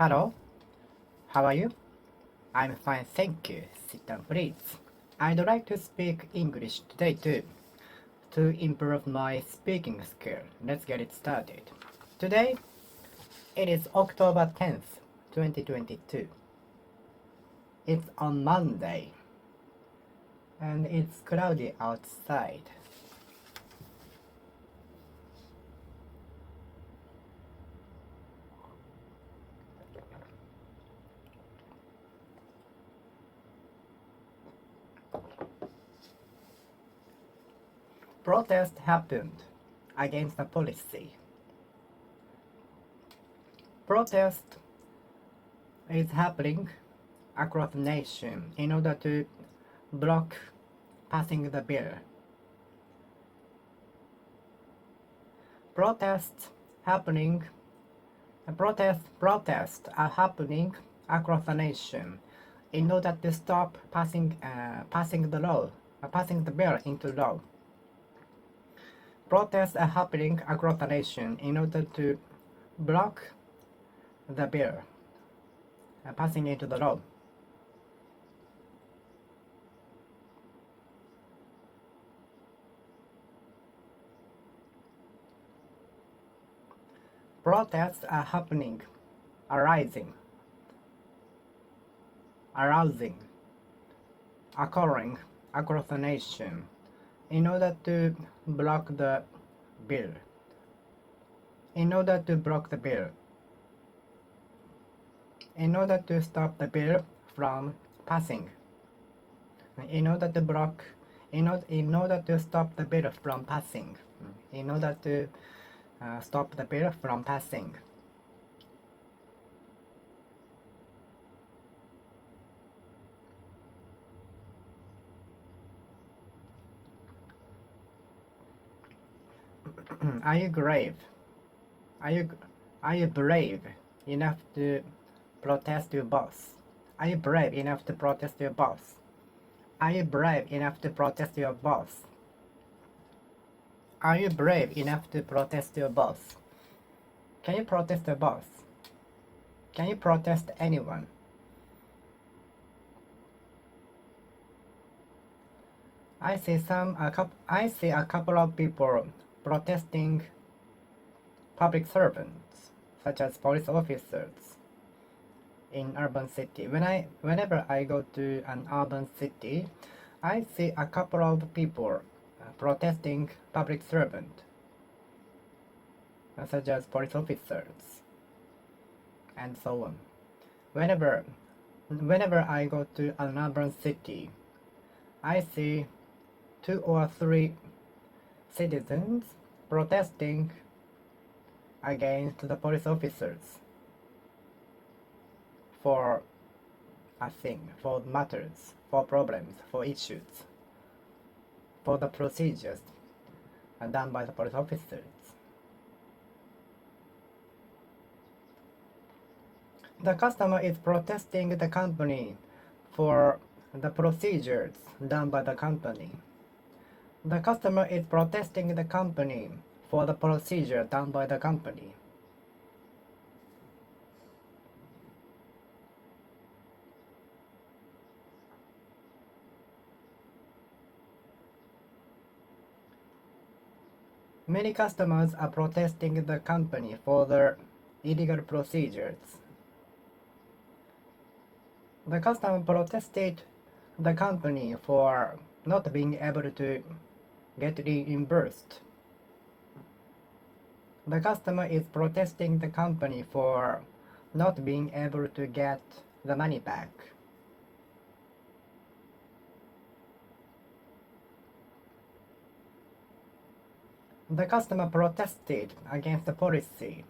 Hello, how are you? I'm fine, thank you. Sit down, please. I'd like to speak English today too, to improve my speaking skill. Let's get it started. Today, it is October 10th, 2022. It's on Monday, and it's cloudy outside. Protest happened against the policy. Protest is happening across the nation in order to block passing the bill. Protests are happening across the nation in order to stop passing the bill into law. Protests are happening across the nation in order to block the bill passing into the law. Protests are happening, occurring across the nation in order to block the bill. In order to stop the bill from passing. In order to stop the bill from passing. In order to stop the bill from passing. Are you brave? Are you brave enough to protest your boss? Are you brave enough to protest your boss? Are you brave enough to protest your boss? Are you brave enough to protest your boss? Can you protest your boss? Can you protest anyone? I see a couple of people protesting public servants, such as police officers, in urban city. Whenever I go to an urban city, I see a couple of people protesting public servant, such as police officers, and so on. Whenever I go to an urban city, I see 2 or 3 citizens protesting against the police officers for a thing, for matters, for problems, for issues, for the procedures done by the police officers. The customer is protesting the company for the procedures done by the company. The customer is protesting the company for the procedure done by the company. Many customers are protesting the company for their illegal procedures. The customer protested the company for not being able to get reimbursed. The customer is protesting the company for not being able to get the money back. The customer protested against the policy.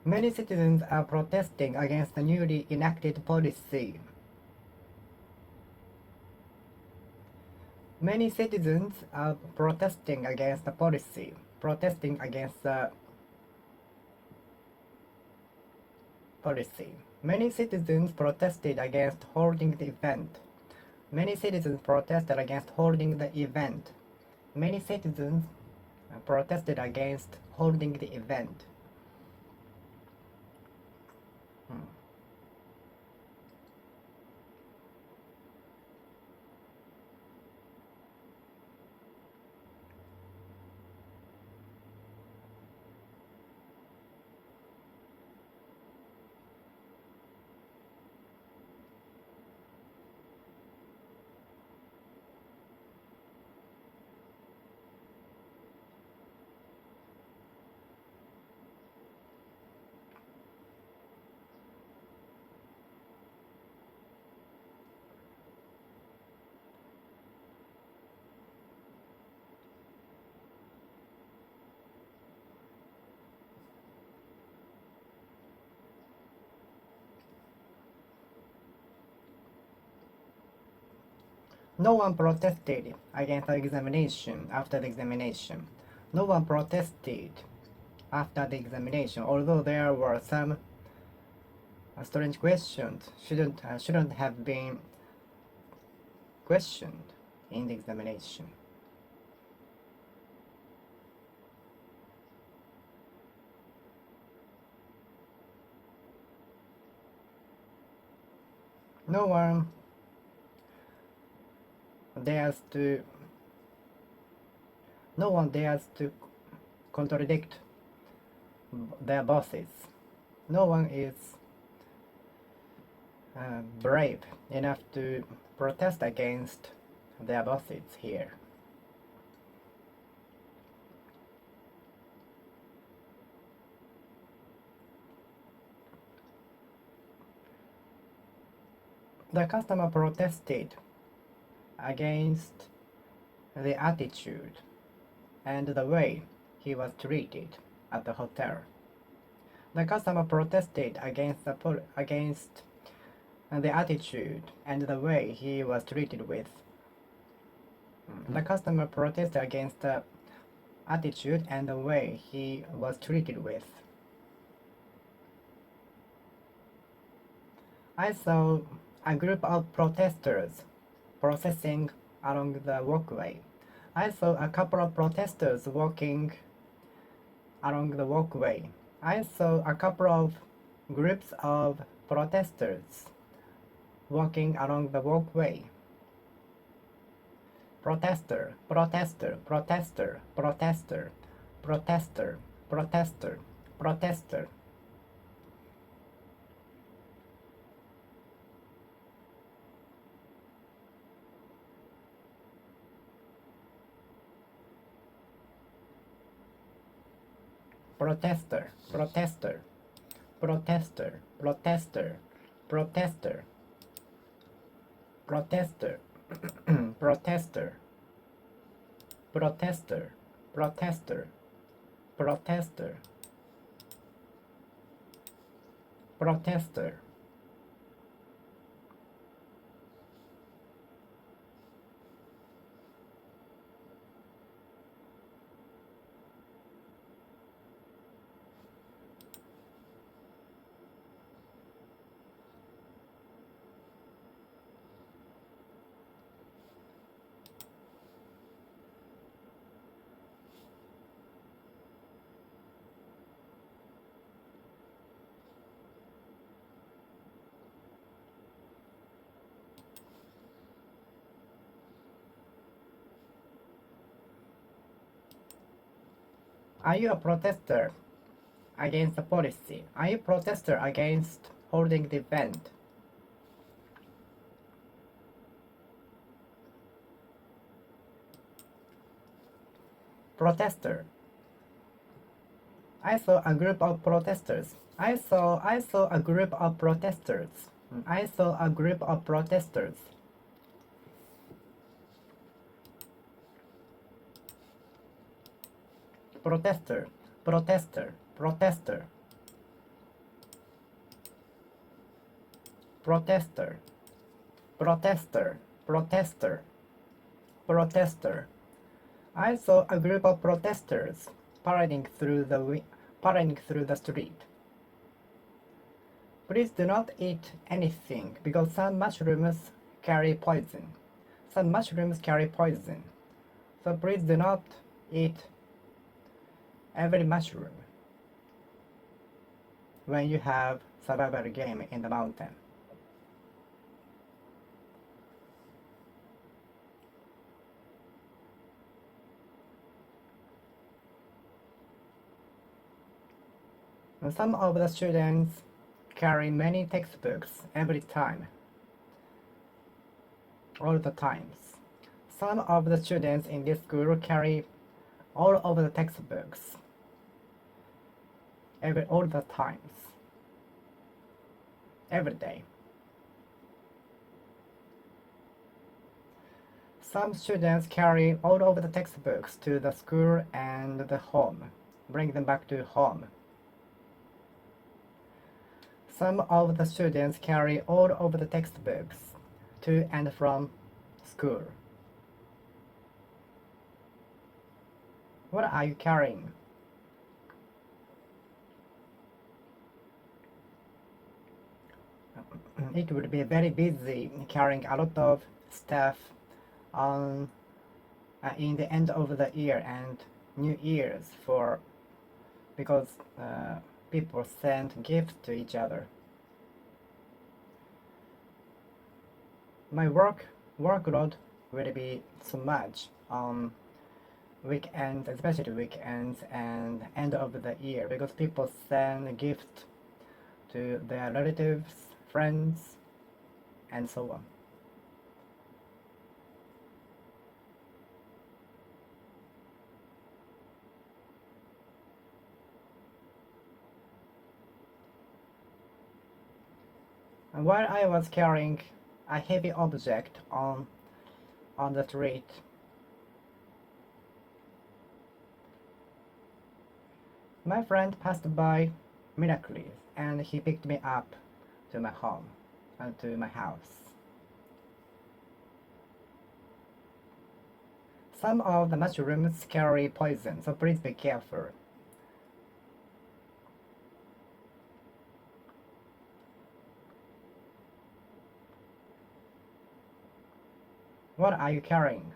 Many citizens are protesting against the newly enacted policy. Many citizens are protesting against the policy, protesting against the policy. Many citizens protested against holding the event. Many citizens protested against holding the event. Many citizens protested against holding the event. No one protested against the examination after the examination. No one protested after the examination, although there were some strange questions shouldn't have been questioned in the examination. No one dares to no one dares to contradict their bosses. No one is brave enough to protest against their bosses here. The customer protested against the attitude and the way he was treated at the hotel. The customer protested against the attitude and the way he was treated with. The customer protested against the attitude and the way he was treated with. I saw a group of protesters processing along the walkway. I saw a couple of protesters walking along the walkway. I saw a couple of groups of protesters walking along the walkway. Protester, protester, protester, protester, protester, protester, protester. Protester, protester, protester, protester, protester, protester, protester, protester, protester, protester, protester. Are you a protester against the policy? Are you a protester against holding the event? Protester. I saw a group of protesters. I saw a group of protesters. I saw a group of protesters. Protester, protester, protester. Protester, protester, protester, protester. I saw a group of protesters parading through the street. Please do not eat anything because some mushrooms carry poison. Some mushrooms carry poison. So please do not eat every mushroom when you have survival game in the mountain. Some of the students carry many textbooks every time, all the times. Some of the students in this school carry all of the textbooks all the times, every day. Some students carry all of the textbooks to the school and the home, bring them back to home. Some of the students carry all of the textbooks to and from school. What are you carrying? It would be very busy carrying a lot of stuff on in the end of the year and New Year's for because people send gifts to each other. My workload will be so much on weekends, especially weekends and end of the year, because people send gifts to their relatives, friends, and so on. And while I was carrying a heavy object on the street, my friend passed by miraculously and he picked me up to my home and to my house. Some of the mushrooms carry poison, so please be careful. What are you carrying?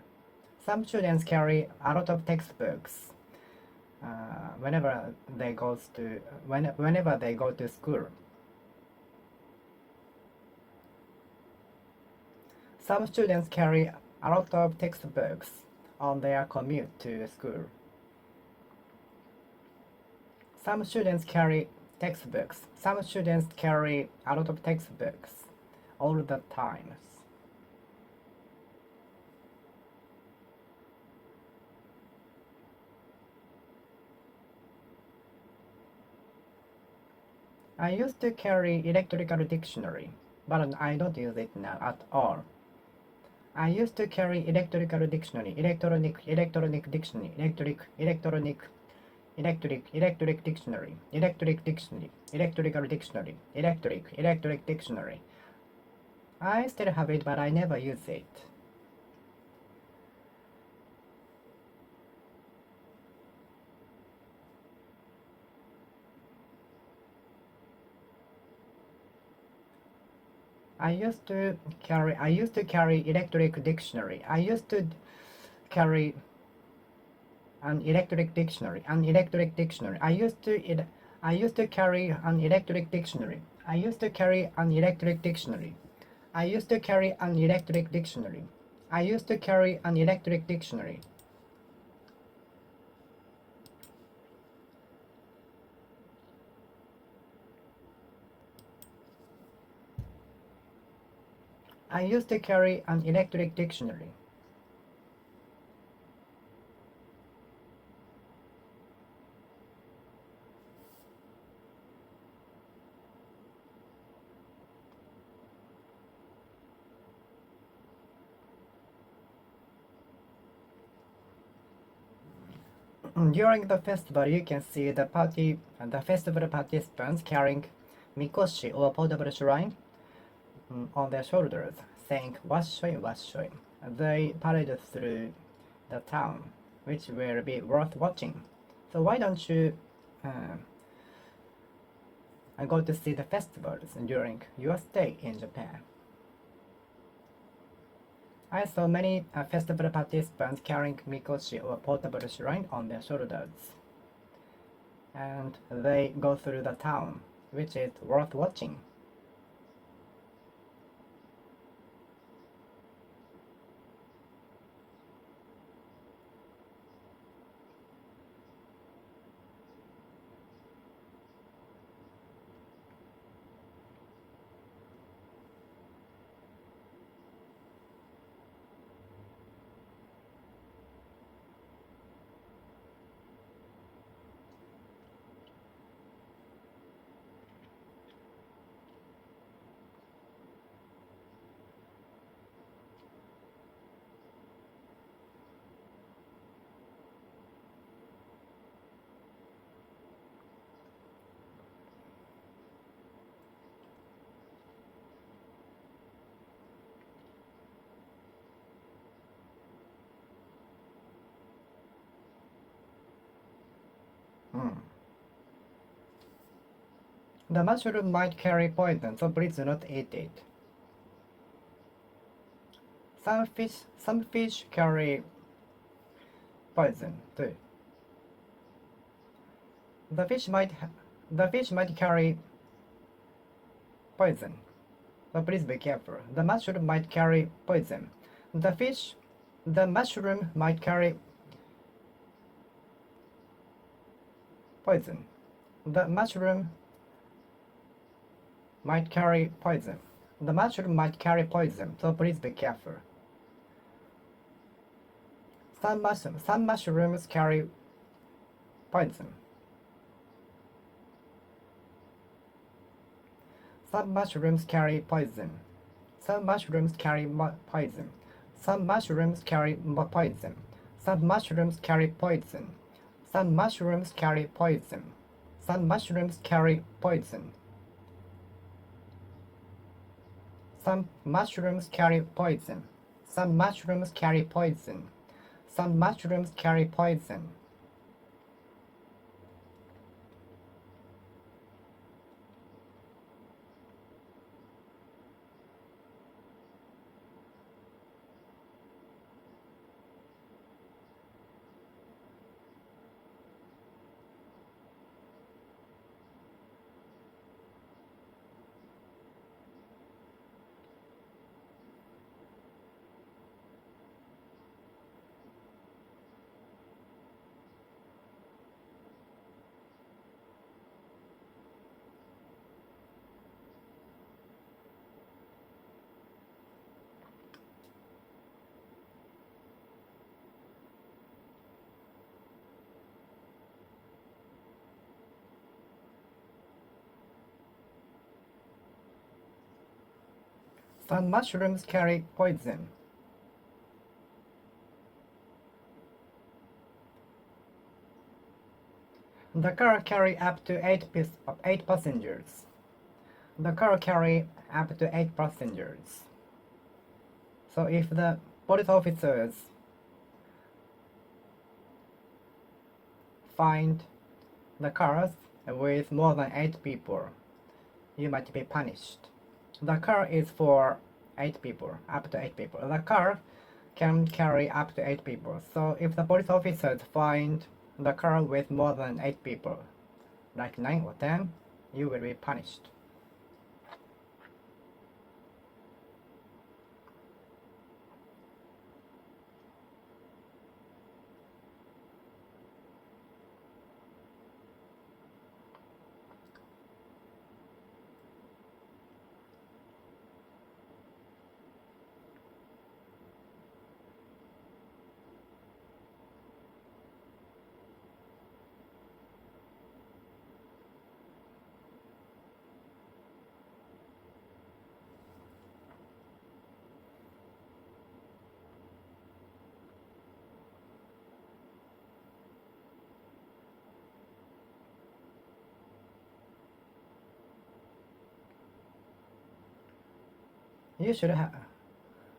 Some students carry a lot of textbooks whenever they go to school. Some students carry a lot of textbooks on their commute to school. Some students carry textbooks. Some students carry a lot of textbooks all the time. I used to carry electrical dictionary, but I don't use it now at all. I used to carry electrical dictionary, electronic dictionary, electric dictionary, electrical dictionary, electric dictionary. I still have it, but I never use it. I used to carry electric dictionary. I used to carry an electric dictionary. I used to carry an electric dictionary. I used to carry an electric dictionary. I used to carry an electric dictionary. I used to carry an electric dictionary. I used to carry an electric dictionary. During the festival, you can see the festival participants carrying mikoshi or portable shrine on their shoulders, saying "Wassoi, wassoi." They parade through the town, which will be worth watching. So why don't you go to see the festivals during your stay in Japan? I saw many festival participants carrying mikoshi or portable shrine on their shoulders, and they go through the town, which is worth watching. The mushroom might carry poison, so please do not eat it. Some fish carry poison too. The fish might carry poison, so please be careful. The mushroom might carry poison. The mushroom might carry poison. The mushroom might carry poison. The mushroom might carry poison, so please be careful. Some mushrooms carry poison. Some mushrooms carry poison. Some mushrooms carry poison. Some mushrooms carry poison. Some mushrooms carry poison. Some mushrooms carry poison. Some mushrooms carry poison. Some mushrooms carry poison. Some mushrooms carry poison. Some mushrooms carry poison. Some mushrooms carry poison. The car carry up to 8 passengers. The car carry up to 8 passengers. So if the police officers find the cars with more than 8 people, you might be punished. The car is for 8 people, up to 8 people. The car can carry up to 8 people. So if the police officers find the car with more than 8 people, like 9 or 10, you will be punished.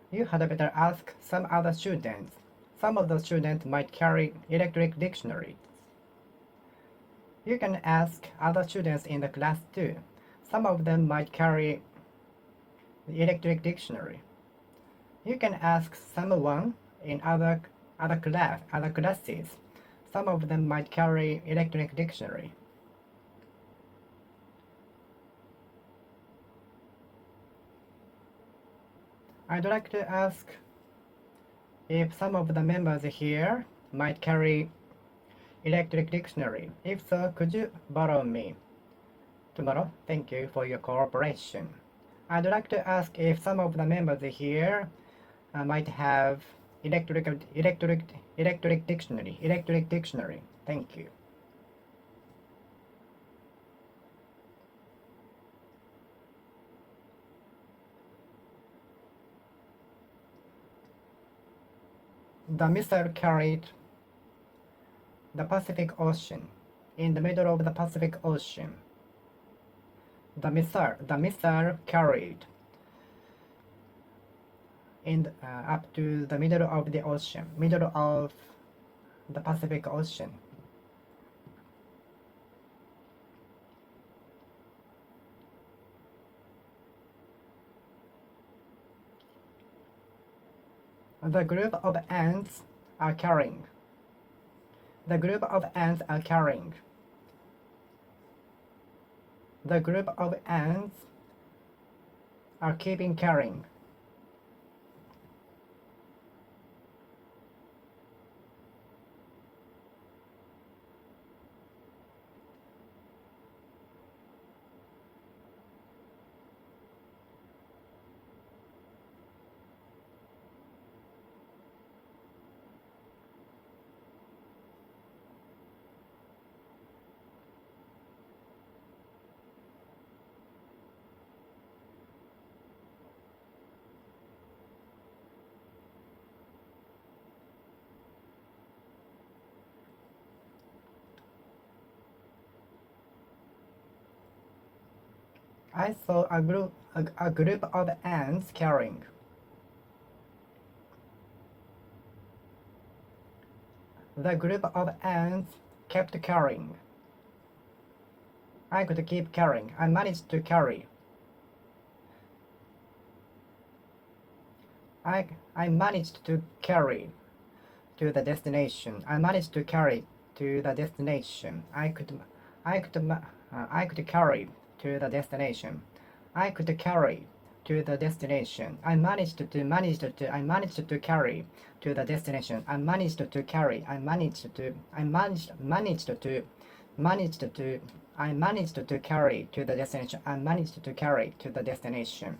You had better ask some other students. Some of the students might carry electric dictionaries. You can ask other students in the class too. Some of them might carry the electric dictionary. You can ask someone in other classes. Some of them might carry electric dictionary. I'd like to ask if some of the members here might carry electric dictionary. If so, could you borrow me tomorrow? Thank you for your cooperation. I'd like to ask if some of the members here might have electric dictionary. Thank you. The missile carried the Pacific Ocean. In the middle of the Pacific Ocean, the missile carried up to the middle of the ocean, middle of the Pacific Ocean. The group of ants are carrying. The group of ants are carrying. The group of ants are keeping carrying. I saw a group of ants carrying. The group of ants kept carrying. I could keep carrying. I managed to carry. I managed to carry to the destination. I managed to carry to the destination. I could carry to the destination. I could carry to the destination. I managed to carry to the destination. I managed to carry. I managed to carry to the destination. I managed to carry to the destination.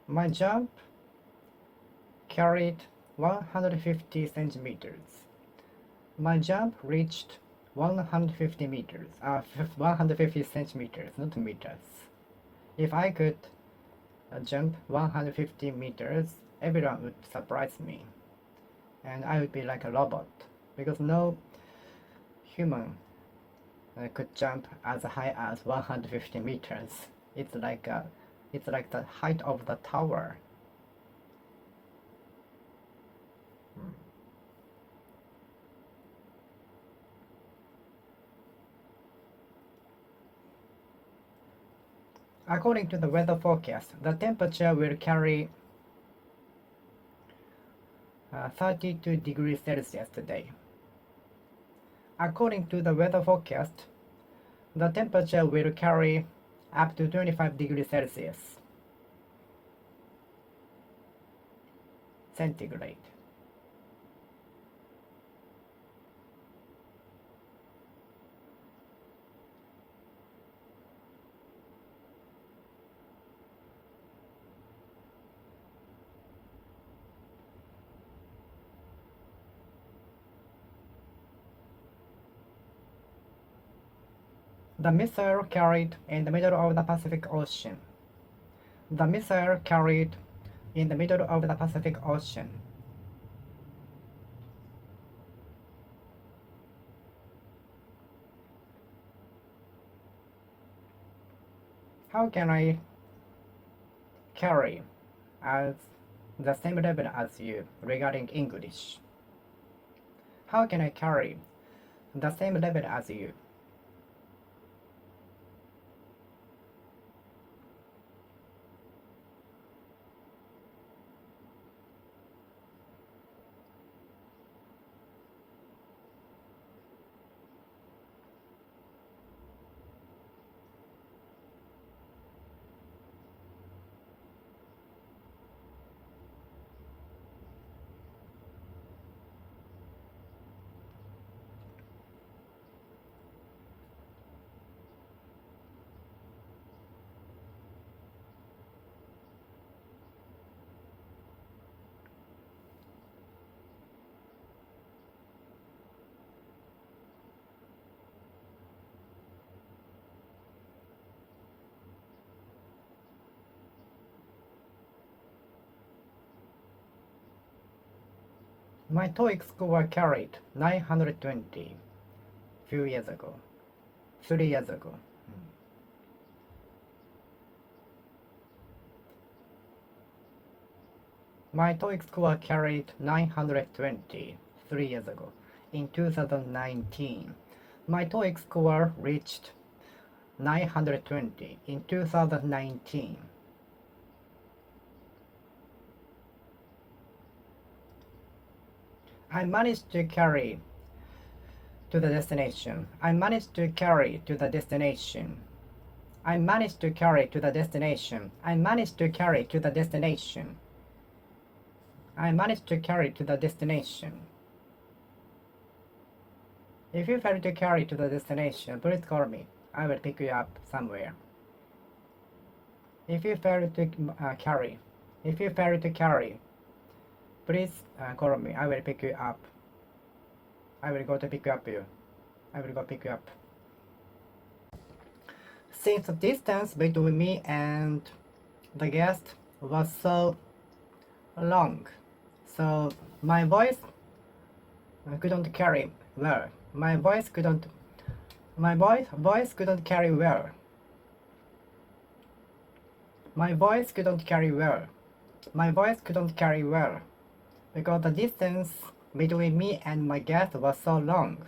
My jump carried 150 centimeters. My jump reached 150 meters, 150 centimeters, not meters. If I could jump 150 meters, everyone would surprise me. And I would be like a robot, because no human could jump as high as 150 meters. It's like the height of the tower. According to the weather forecast, the temperature will carry 32 degrees Celsius today. According to the weather forecast, the temperature will carry up to 25 degrees Celsius centigrade. The missile carried in the middle of the Pacific Ocean. The missile carried in the middle of the Pacific Ocean. How can I carry as the same level as you regarding English? How can I carry the same level as you? My TOEIC score carried 920 few years ago. 3 years ago. My TOEIC score carried 920 3 years ago. In 2019, my TOEIC score reached 920 in 2019. I managed to carry to the destination. I managed to carry to the destination. I managed to carry to the destination. I managed to carry to the destination. I managed to carry to the destination. If you fail to carry to the destination, please call me. I will pick you up somewhere. If you fail to carry, please call me. I will pick you up. I will go to pick up you. I will go pick you up. Since the distance between me and the guest was so long, so my voice couldn't carry well. My voice couldn't carry well. My voice couldn't carry well. My voice couldn't carry well because the distance between me and my guest was so long.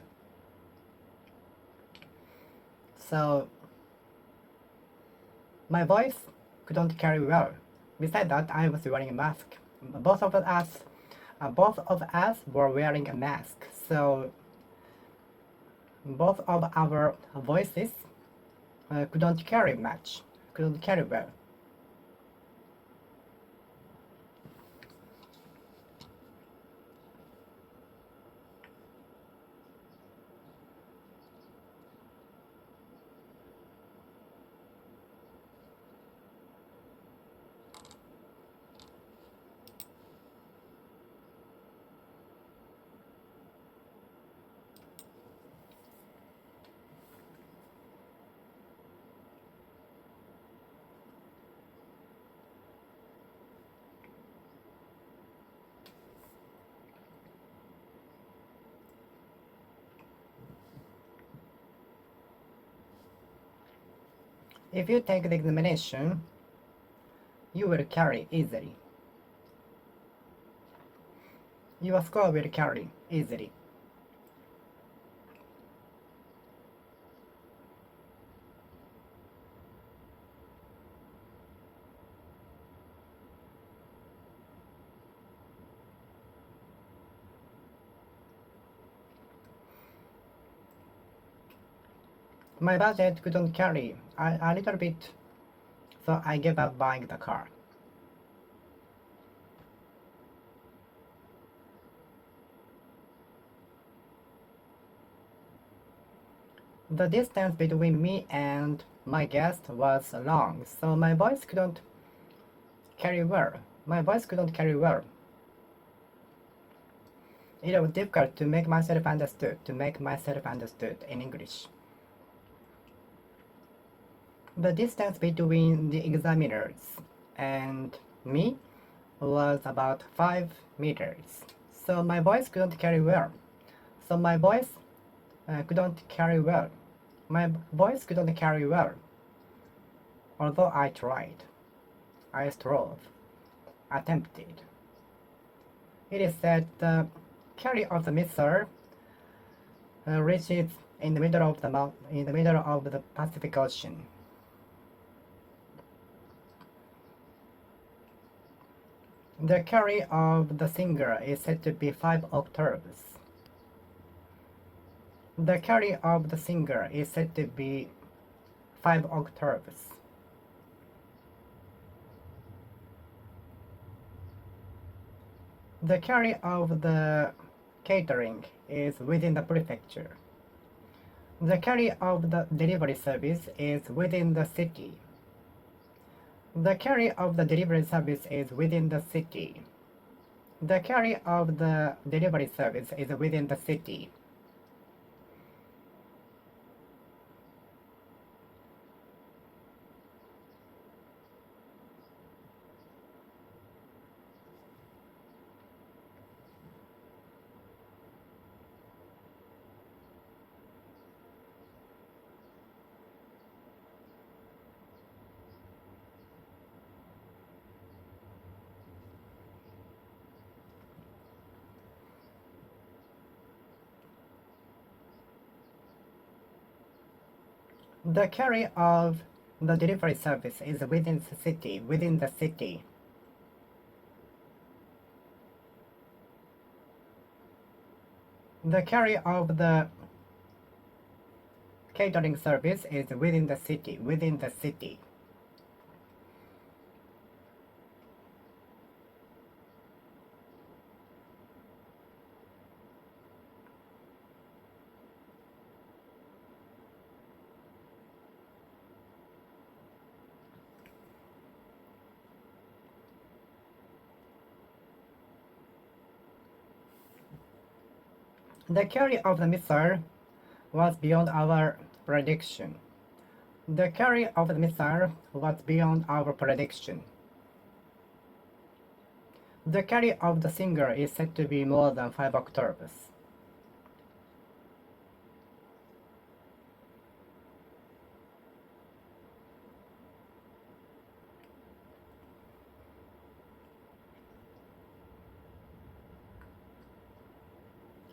So my voice couldn't carry well. Besides that, I was wearing a mask. Both of us were wearing a mask, so both of our voices couldn't carry well. If you take the examination, you will carry easily. Your score will carry easily. My budget couldn't carry a little bit, so I gave up buying the car. The distance between me and my guest was long, so my voice couldn't carry well. It was difficult to make myself understood in English. The distance between the examiners and me was about 5 meters, so my voice couldn't carry well. My voice couldn't carry well, although I tried. I strove, attempted. It is said the carry of the missile reaches in the middle of the Pacific Ocean. The carry of the singer is said to be 5 octaves. The carry of the singer is said to be 5 octaves. The carry of the catering is within the prefecture. The carry of the delivery service is within the city. The carry of the delivery service is within the city. The carry of the delivery service is within the city. The carry of the delivery service is within the city. Within the city. The carry of the catering service is within the city. Within the city. The carry of the missile was beyond our prediction. The carry of the missile was beyond our prediction. The carry of the singer is said to be more than 5 octaves.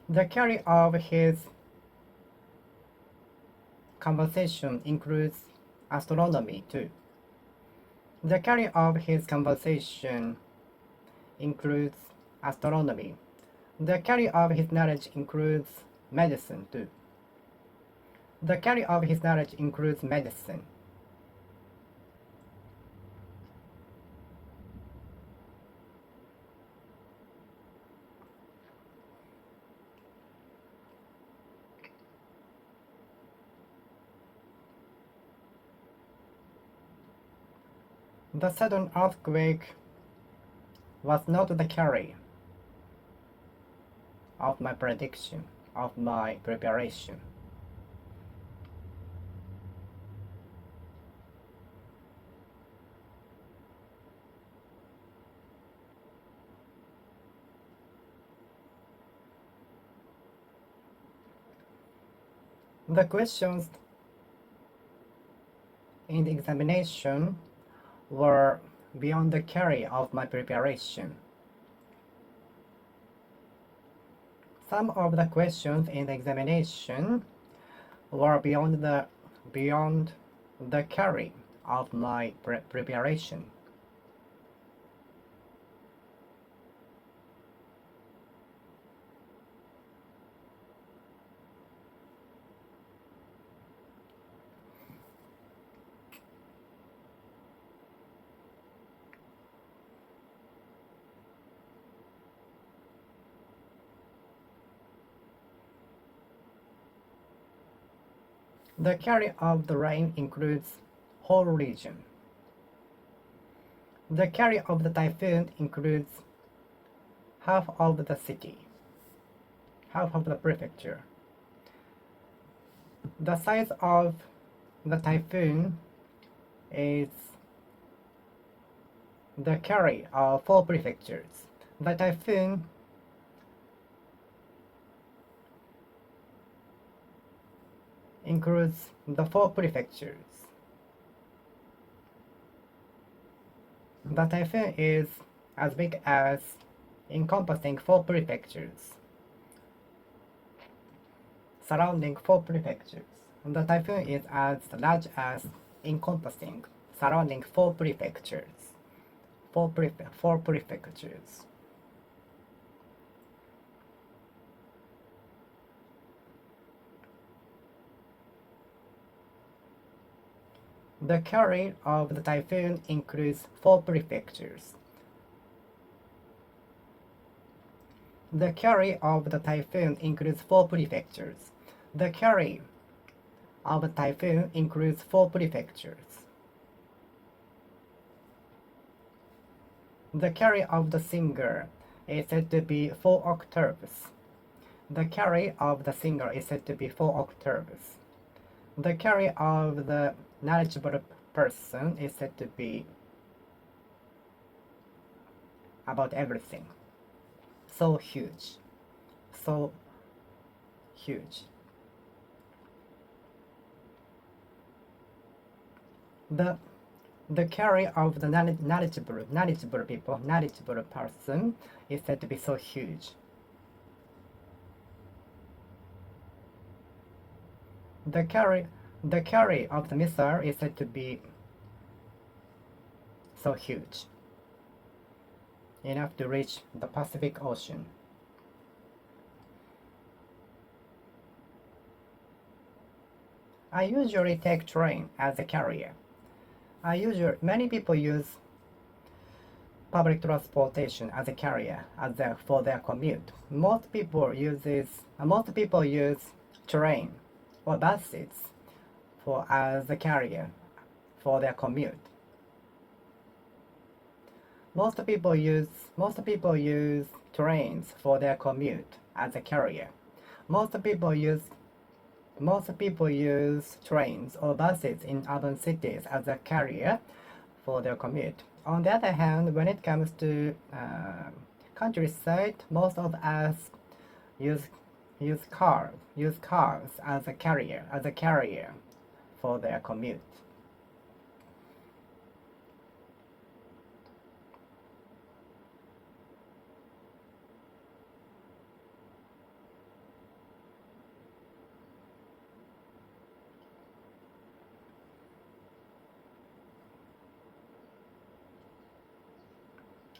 The carry of his conversation includes astronomy too. The carry of his conversation includes astronomy. The carry of his knowledge includes medicine too. The carry of his knowledge includes medicine. The sudden earthquake was not the carry of my prediction, of my preparation. The questions in the examination were beyond the carry of my preparation. Some of the questions in the examination were beyond the carry of my preparation. The carry of the rain includes whole region. The carry of the typhoon includes half of the city, half of the prefecture. The size of the typhoon is the carry of 4 prefectures. The typhoon includes the 4 prefectures. The typhoon is as big as encompassing 4 prefectures, surrounding 4 prefectures. The typhoon is as large as encompassing, surrounding 4 prefectures. 4 prefectures. The carry of the typhoon includes 4 prefectures. The carry of the typhoon includes 4 prefectures. The carry of the typhoon includes 4 prefectures. The carry of the singer is said to be 4 octaves. The carry of the singer is said to be 4 octaves. The carry of the knowledgeable person is said to be about everything. So huge. So huge. The carry of the knowledgeable people, knowledgeable person is said to be so huge. The The carry of the missile is said to be so huge, enough to reach the Pacific Ocean. I usually take train as a carrier. Many people use public transportation as a carrier for their commute. Most people use train or buses as a carrier for their commute. Most people use trains for their commute as a carrier. Most people use trains or buses in urban cities as a carrier for their commute. On the other hand, when it comes to countryside, most of us use cars as a carrier for their commute.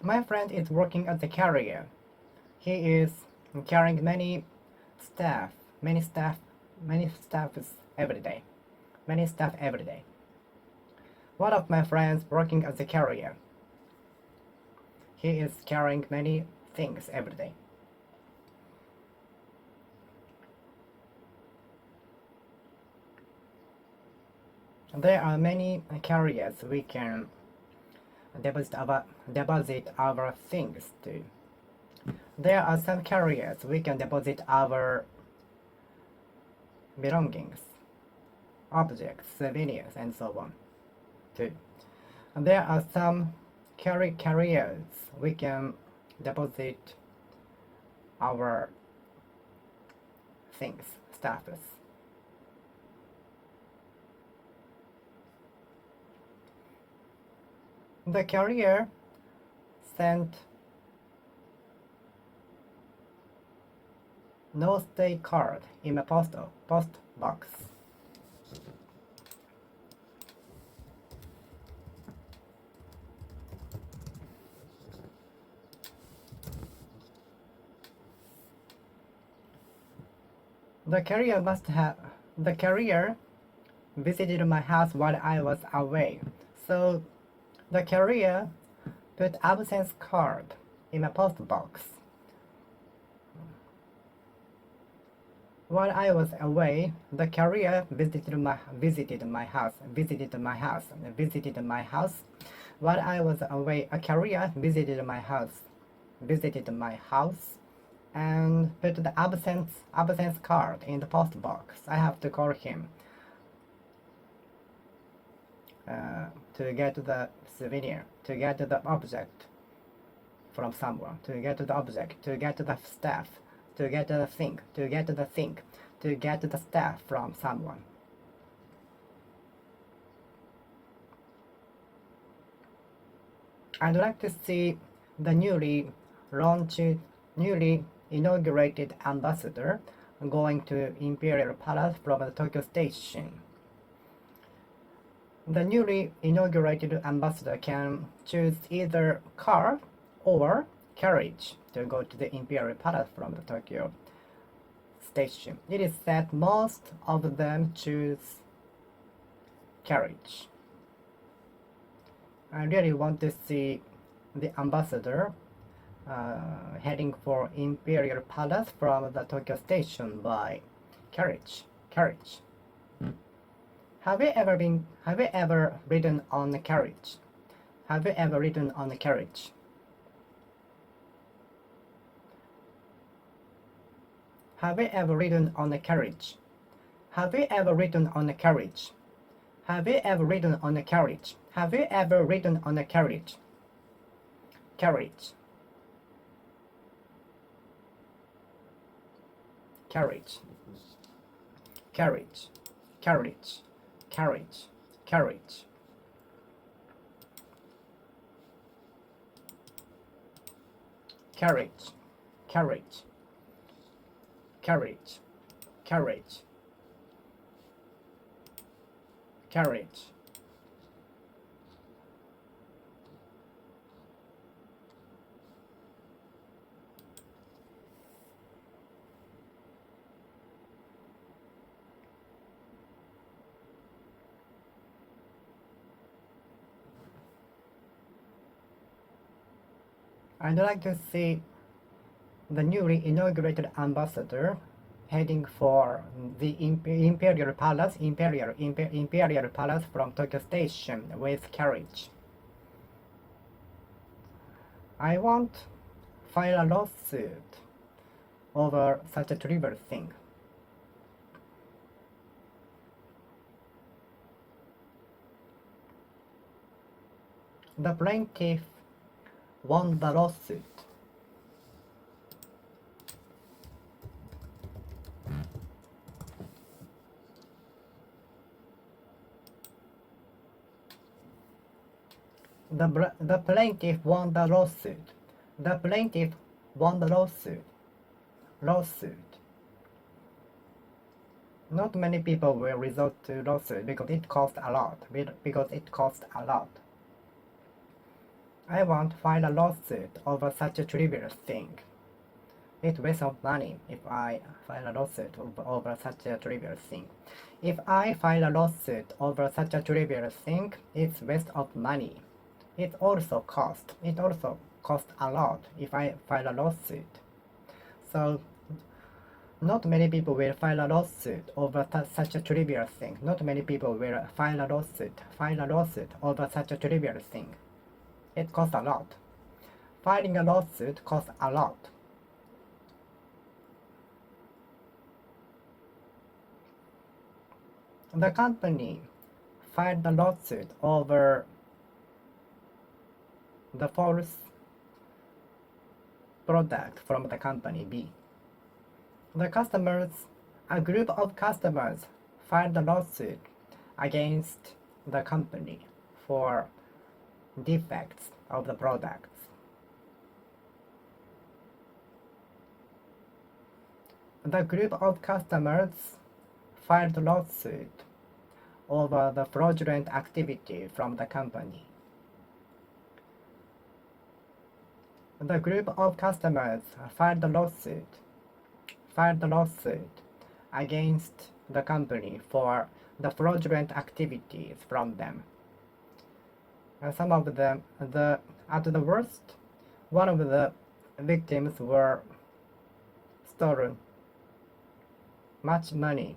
My friend is working as a carrier. He is carrying many staffs every day. Many staff every day. One of my friends working as a carrier. He is carrying many things every day. There are many carriers we can deposit our things to. There are some carriers we can deposit our belongings, objects, souvenirs, and so on too. And there are some carriers we can deposit our things, status. The carrier sent no stay card in a post box. The carrier visited my house while I was away, so the carrier put absence card in a post box. While I was away, the carrier visited my house. While I was away, a carrier visited my house, and put the absence card in the post box. I have to call him to get the souvenir, to get the object from someone, to get the object, to get the staff, to get the thing, to get the staff from someone. I'd like to see the newly inaugurated ambassador going to Imperial Palace from the Tokyo Station. The newly inaugurated ambassador can choose either car or carriage to go to the Imperial Palace from the Tokyo Station. It is said most of them choose carriage. I really want to see the ambassador heading for Imperial Palace from the Tokyo Station by carriage. Have you ever ridden on a carriage? Have you ever ridden on a carriage? Have you ever ridden on a carriage? Have you ever ridden on a carriage? Have you ever ridden on a carriage? Have you ever ridden on a carriage? Carriage. Carriage. Carriage. Carriage. Carriage. Carriage. Carriage. Carriage. Carriage. Carriage. carriage. I'd like to see the newly inaugurated ambassador heading for the Imperial Palace, Imperial Palace from Tokyo Station with carriage. I won't file a lawsuit over such a trivial thing. The plaintiff won the lawsuit. The plaintiff won the lawsuit. The plaintiff won the lawsuit. Lawsuit. Not many people will resort to lawsuit because it costs a lot. Because it costs a lot. I won't file a lawsuit over such a trivial thing. It's waste of money if I file a lawsuit over such a trivial thing. If I file a lawsuit over such a trivial thing, it's waste of money. It also costs a lot if I file a lawsuit. So not many people will file a lawsuit over such a trivial thing. Not many people will file a lawsuit over such a trivial thing. It costs a lot. Filing a lawsuit costs a lot. The company filed a lawsuit over the false product from the company B. A group of customers filed a lawsuit against the company for defects of the products. The group of customers filed a lawsuit over the fraudulent activity from the company. The group of customers filed a lawsuit against the company for the fraudulent activities from them. Some of them, at the worst, one of the victims were stolen much money,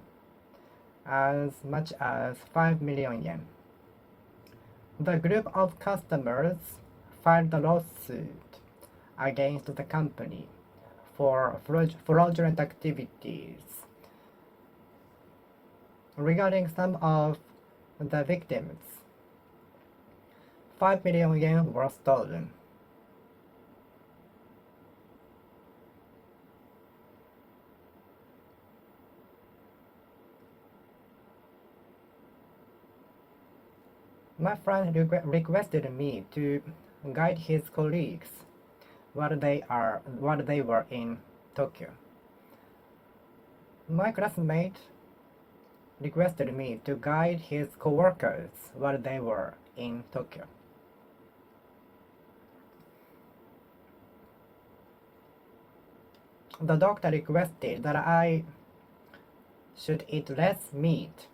as much as 5 million yen. The group of customers filed a lawsuit against the company for fraudulent activities. Regarding some of the victims, 5 million yen were stolen. My friend requested me to guide his colleagues while they were in Tokyo. My classmate requested me to guide his coworkers while they were in Tokyo. The doctor requested that I should eat less meat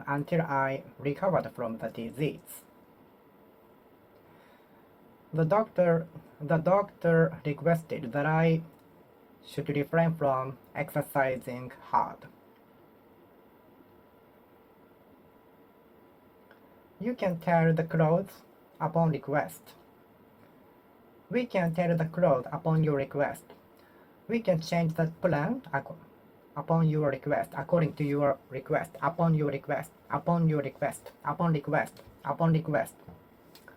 until I recovered from the disease. The doctor requested that I should refrain from exercising hard. You can tell the clothes upon request. We can tell the clothes upon your request. We can change the plan upon your request, according to your request, upon your request, upon your request, upon request, upon request.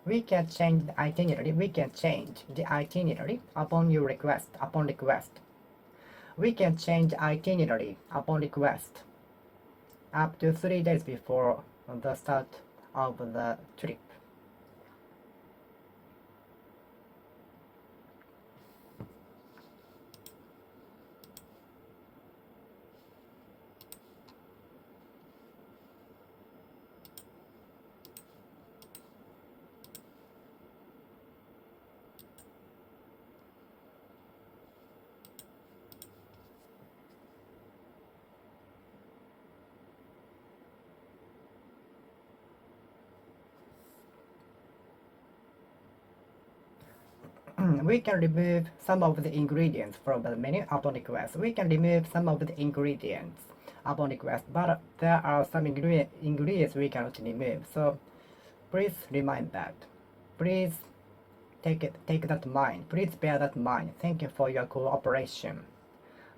We can change the itinerary. We can change the itinerary upon your request, upon request. We can change the itinerary upon request up to 3 days before the start of the trip. We can remove some of the ingredients from the menu upon request. We can remove some of the ingredients upon request, but there are some ingredients we cannot remove. So please remind that. Please take that mind. Please bear that mind. Thank you for your cooperation.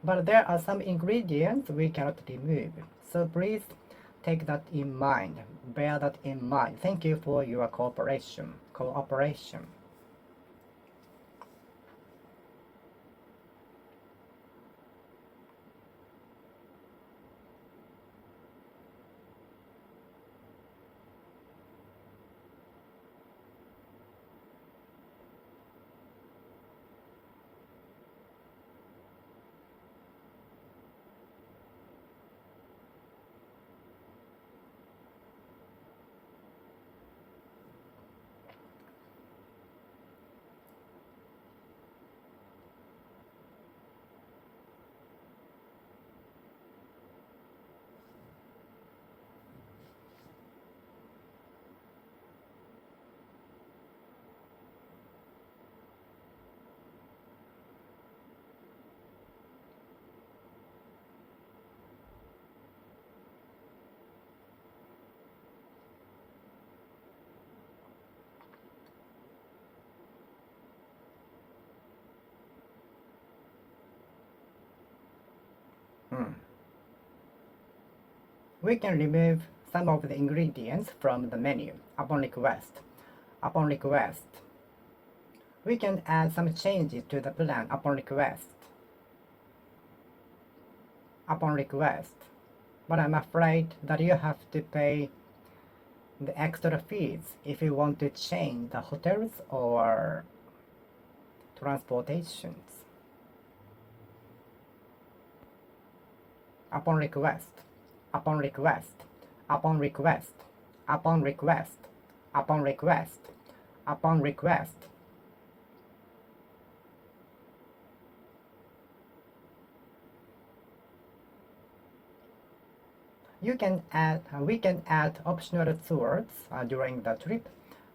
But there are some ingredients we cannot remove. So please take that in mind. Bear that in mind. Thank you for your cooperation. Cooperation. We can remove some of the ingredients from the menu upon request. Upon request. We can add some changes to the plan upon request. Upon request. But I'm afraid that you have to pay the extra fees if you want to change the hotels or transportations. Upon request. Upon request. Upon request. Upon request. Upon request. Upon request. We can add optional tours during the trip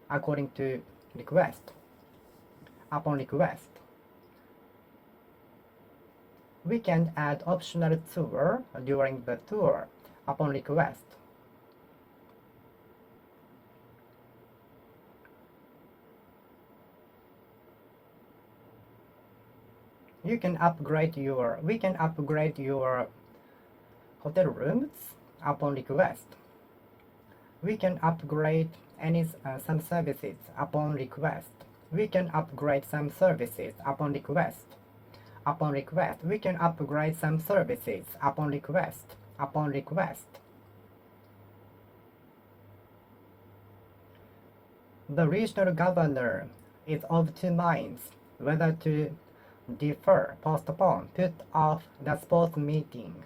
according to request. Upon request. We can add optional tour during the tour upon request. We can upgrade your hotel rooms upon request. We can upgrade some services upon request. We can upgrade some services upon request. Upon request. We can upgrade some services upon request. Upon request. The regional governor is of two minds whether to defer, postpone, put off the sports meeting.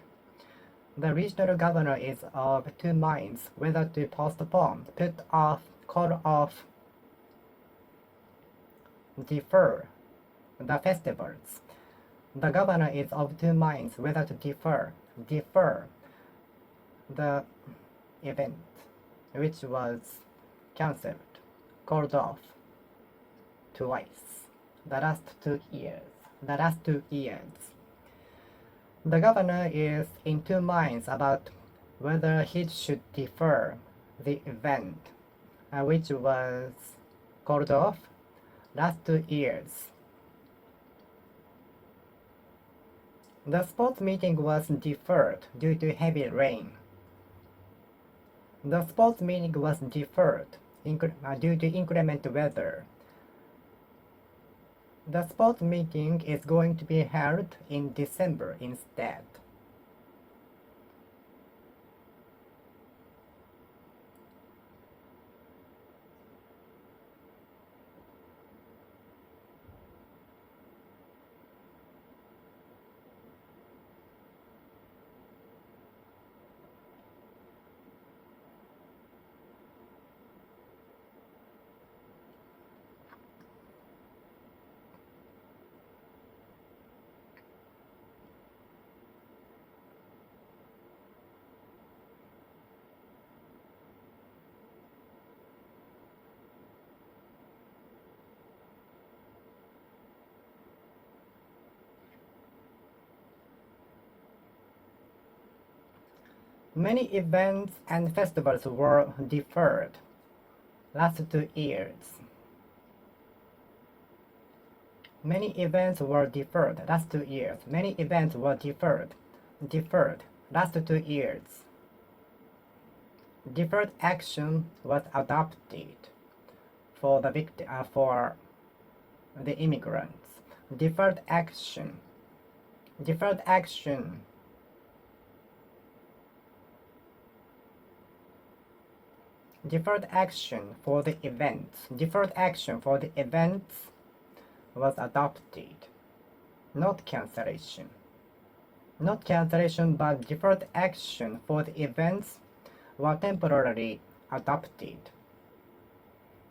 The regional governor is of two minds whether to postpone, put off, call off, defer the festivals. The governor is of two minds whether to defer the event which was cancelled, called off twice the last 2 years. The governor is in two minds about whether he should defer the event which was called off last 2 years. The sports meeting was deferred due to heavy rain. The sports meeting was deferred due to inclement weather. The sports meeting is going to be held in December instead. Many events and festivals were deferred last 2 years. Many events were deferred last 2 years. Many events were deferred last 2 years. Deferred action was adopted for the immigrants. Deferred action. Deferred action. Deferred action for the events. Deferred action for the events was adopted. Not cancellation. Not cancellation, but deferred action for the events were temporarily adopted.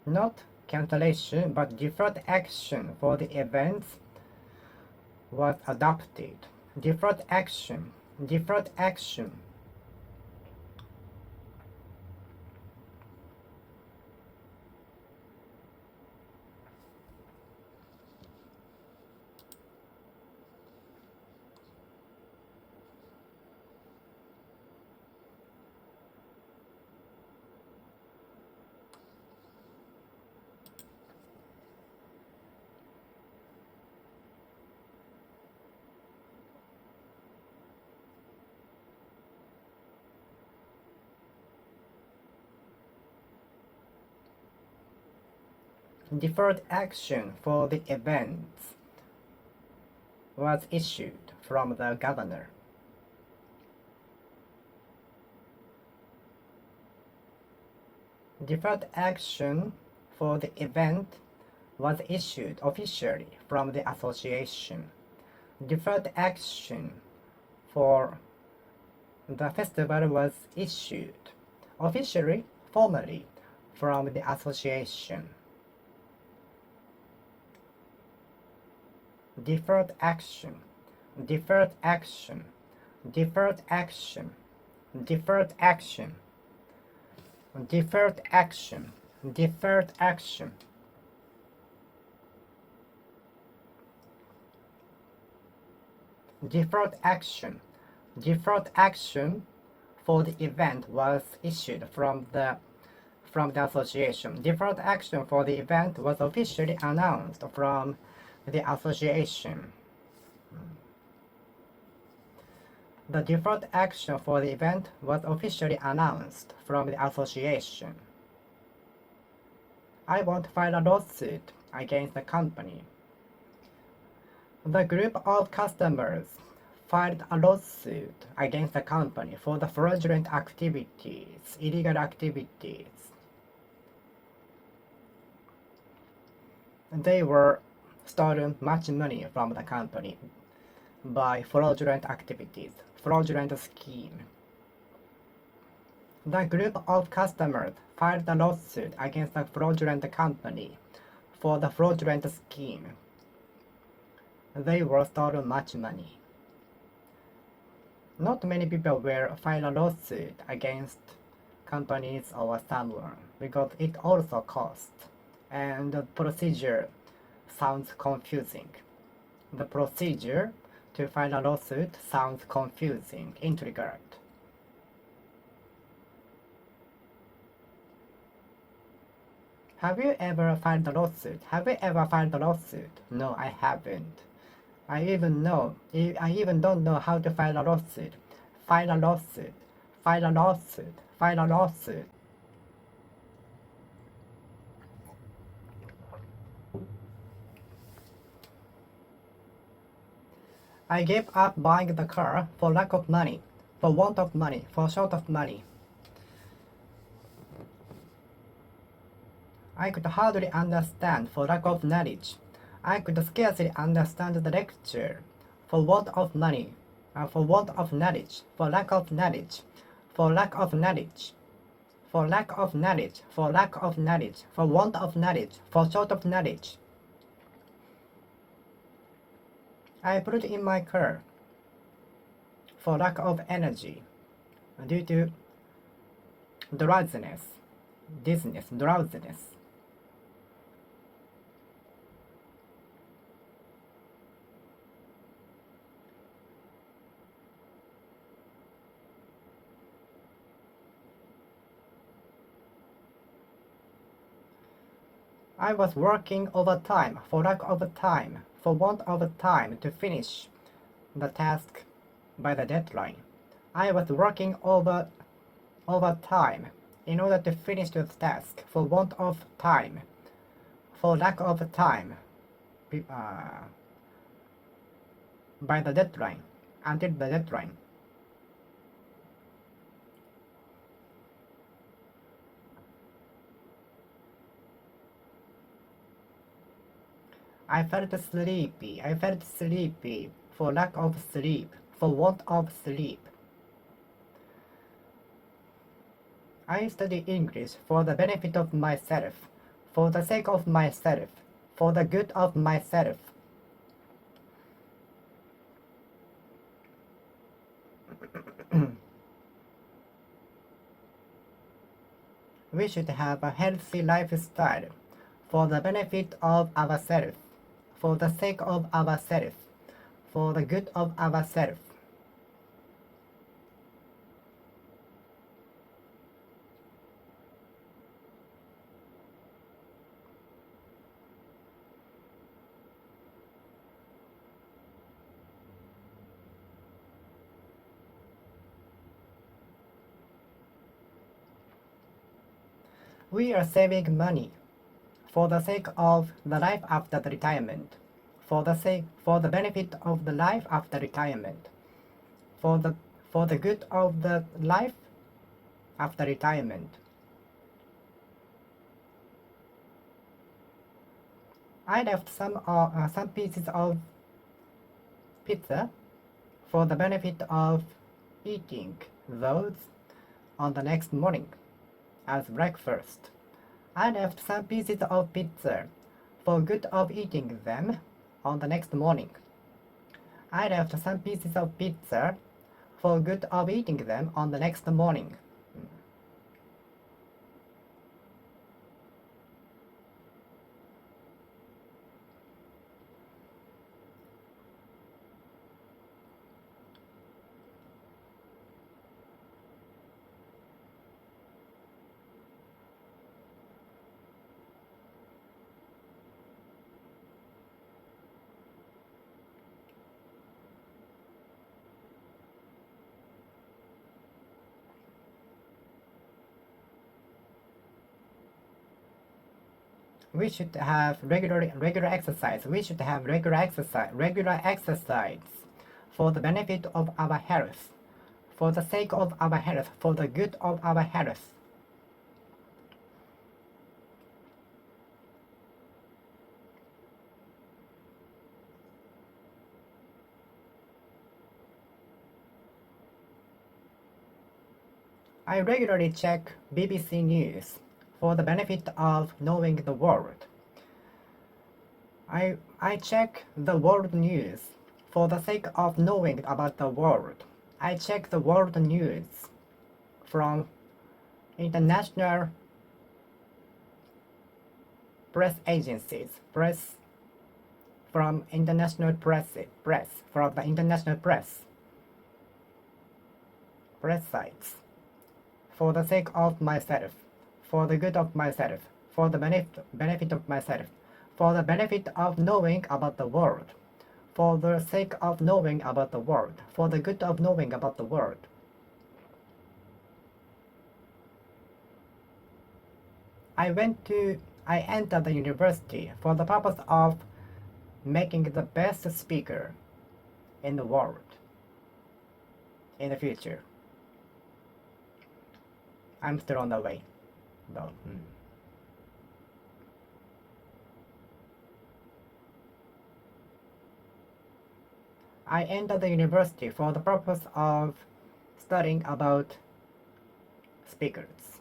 Not cancellation, but deferred action for the events was adopted. Deferred action. Deferred action. Deferred action for the events was issued from the governor. Deferred action for the event was issued officially from the association. Deferred action for the festival was issued officially, formally, from the association. Deferred action. Deferred action. Deferred action. Deferred action. Deferred action. Deferred action. Deferred action. Deferred action for the event was issued from the association. Deferred action for the event was officially announced from the association. The deferred action for the event was officially announced from the association. I won't file a lawsuit against the company. The group of customers filed a lawsuit against the company for the fraudulent activities, illegal activities. They were stolen much money from the company by fraudulent activities, fraudulent scheme. The group of customers filed a lawsuit against the fraudulent company for the fraudulent scheme. They were stolen much money. Not many people will file a lawsuit against companies or someone because it also costs, and the procedure sounds confusing. The procedure to file a lawsuit sounds confusing, intricate. Have you ever filed a lawsuit? Have you ever filed a lawsuit? No, I haven't. I even don't know how to file a lawsuit. File a lawsuit. File a lawsuit. File a lawsuit. I gave up buying the car for lack of money, for want of money, for short of money. I could hardly understand for lack of knowledge. I could scarcely understand the lecture for want of money, for want of knowledge, for lack of knowledge, for lack of knowledge, for lack of knowledge, for lack of knowledge, for want of knowledge, for short of knowledge. I put it in my car for lack of energy due to drowsiness, dizziness, drowsiness. I was working overtime for lack of time, for want of time to finish the task by the deadline. I was working overtime in order to finish the task for want of time, for lack of time, by the deadline, until the deadline. I felt sleepy for lack of sleep, for want of sleep. I study English for the benefit of myself, for the sake of myself, for the good of myself. We should have a healthy lifestyle for the benefit of ourselves, for the sake of ourselves, for the good of ourselves. We are saving money for the sake of the life after the retirement, for the benefit of the life after retirement, for the good of the life after retirement. I left some pieces of pizza for the benefit of eating those on the next morning as breakfast. I left some pieces of pizza for good of eating them on the next morning. I left some pieces of pizza for good of eating them on the next morning. We should have regular exercise. We should have regular exercise for the benefit of our health, for the sake of our health, for the good of our health. I regularly check BBC News for the benefit of knowing the world. I check the world news for the sake of knowing about the world. I check the world news from international press agencies, from the international press sites, for the sake of myself, for the good of myself, for the benefit of myself, for the benefit of knowing about the world, for the sake of knowing about the world, for the good of knowing about the world. I entered the university for the purpose of making the best speaker in the world in the future. I'm still on the way, though. I entered the university for the purpose of studying about speakers,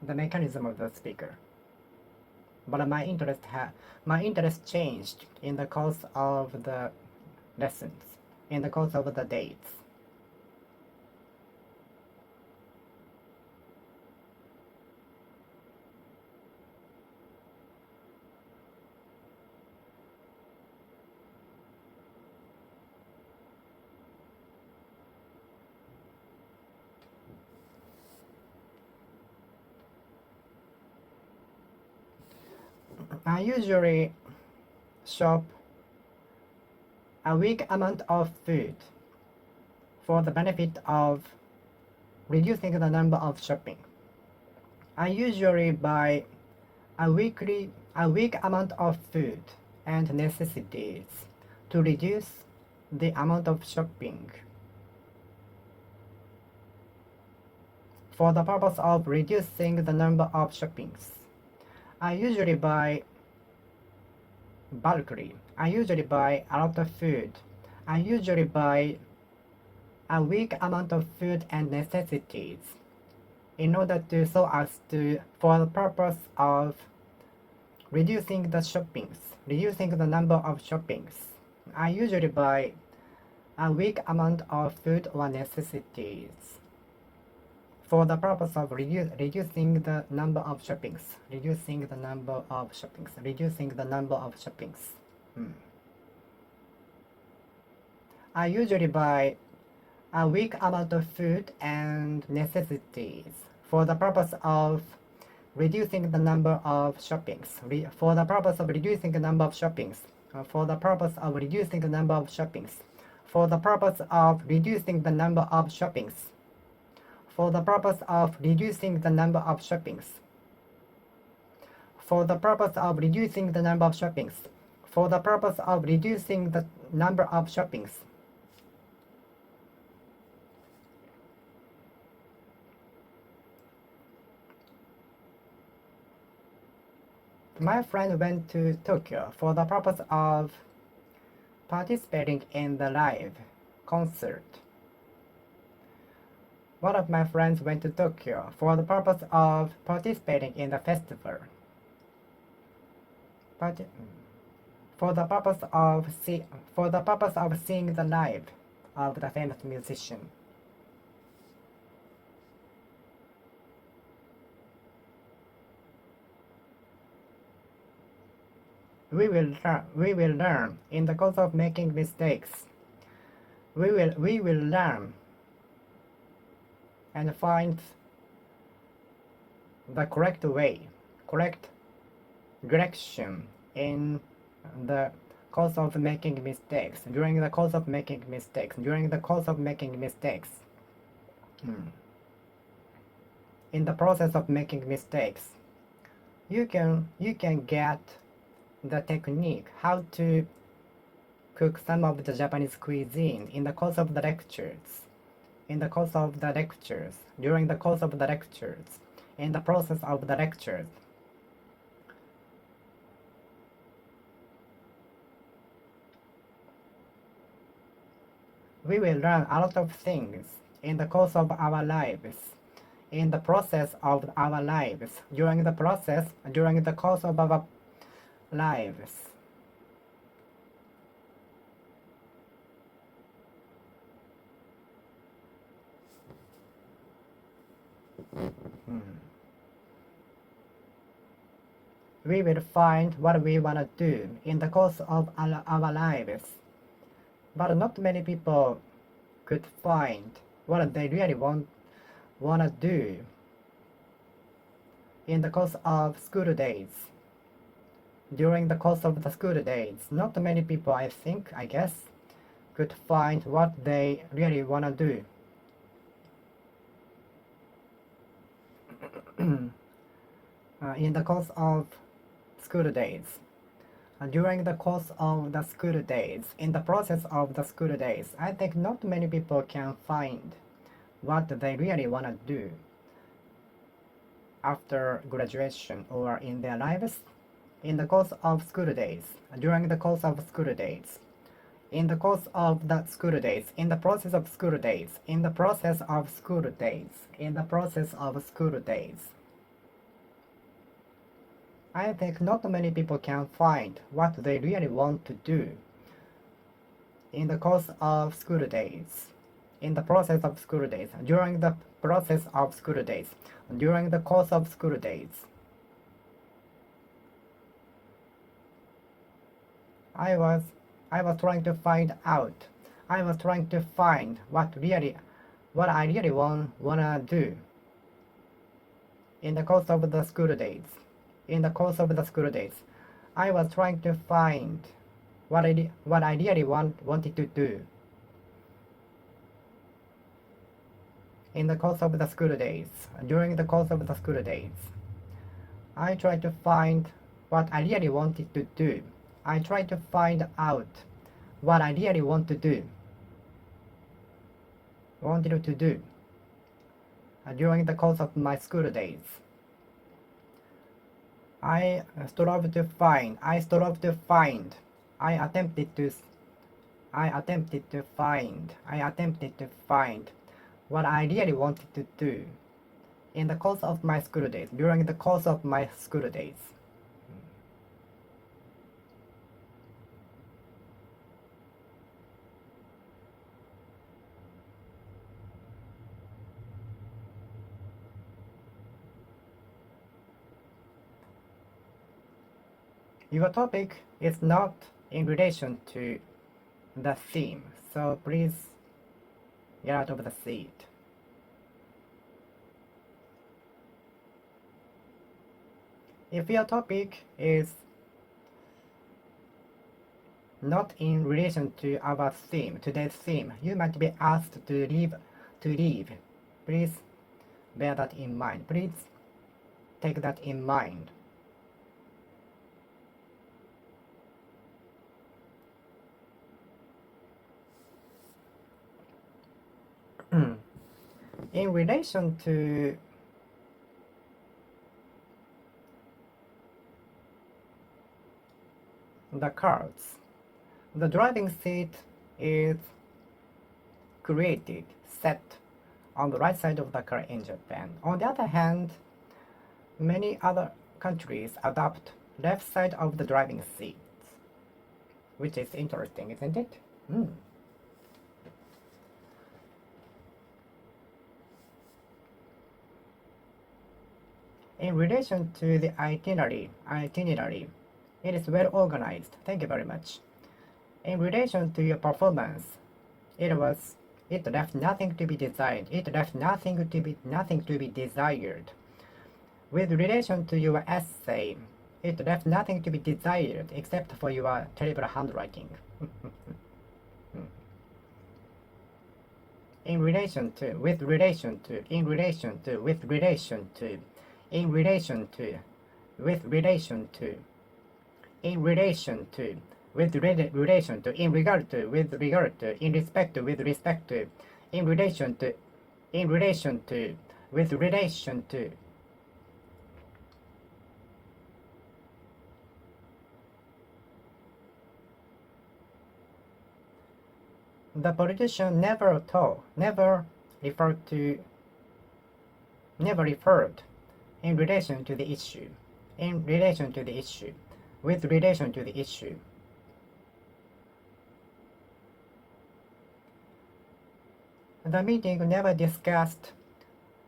the mechanism of the speaker. But my interest changed in the course of the lessons, in the course of the dates. I usually shop a weak amount of food for the benefit of reducing the number of shopping. I usually buy a weak amount of food and necessities to reduce the amount of shopping. For the purpose of reducing the number of shoppings, I usually buy bulkily. I usually buy a lot of food. I usually buy a weak amount of food and necessities in order to so as to for the purpose of reducing the shoppings, reducing the number of shoppings. I usually buy a weak amount of food or necessities for the purpose of reducing the number of shoppings, reducing the number of shoppings, reducing the number of shoppings. I usually buy a weak amount of food and necessities for the purpose of reducing the number of shoppings, for the purpose of reducing the number of shoppings, for the purpose of reducing the number of shoppings, for the purpose of reducing the number of shoppings, for the purpose of reducing the number of shoppings, for the purpose of reducing the number of shoppings, for the purpose of reducing the number of shoppings. My friend went to Tokyo for the purpose of participating in the live concert. One of my friends went to Tokyo for the purpose of participating in the festival. For the purpose of seeing the live of the famous musician. We will learn in the course of making mistakes. We will learn and find the correct way, correct direction in the course of making mistakes, during the course of making mistakes, during the course of making mistakes. In the process of making mistakes, you can get the technique how to cook some of the Japanese cuisine in the course of the lectures, in the course of the lectures, during the course of the lectures, in the process of the lectures. We will learn a lot of things in the course of our lives, in the process of our lives, during the course of our lives. We will find what we want to do in the course of our lives, but not many people could find what they really want to do in the course of school days. During the course of the school days, not many people, I guess, could find what they really want to do. In the course of school days. During the course of the school days, in the process of the school days, I think not many people can find what they really want to do after graduation or in their lives. In the course of school days, during the course of school days, in the course of the school days, in the process of school days, in the process of school days, in the process of school days. I think not many people can find what they really want to do in the course of school days, in the process of school days, during the process of school days, during the course of school days. I was trying to find out. I was trying to find what I really wanna do in the course of the school days. In the course of the school days, I was trying to find what I really wanted to do in the course of the school days. During the course of the school days, I tried to find what I really wanted to do. I tried to find out what I really wanted to do during the course of my school days. I attempted to find what I really wanted to do in the course of my school days, during the course of my school days. Your topic is not in relation to the theme, so please get out of the seat. If your topic is not in relation to our theme, today's theme, you might be asked to leave. Please bear that in mind. Please take that in mind. In relation to the cars, the driving seat is set on the right side of the car in Japan. On the other hand, many other countries adopt left side of the driving seat, which is interesting, isn't it? In relation to the itinerary, it is well organized. Thank you very much. In relation to your performance, it left nothing to be desired. It left nothing to be desired. With relation to your essay, it left nothing to be desired except for your terrible handwriting. In relation to, with relation to, in relation to, with relation to, in relation to, with relation to, in relation to, with relation to, in regard to, with regard to, in respect to, with respect to, in relation to, in relation to, with relation to. The politician never referred in relation to the issue, in relation to the issue, with relation to the issue. The meeting never discussed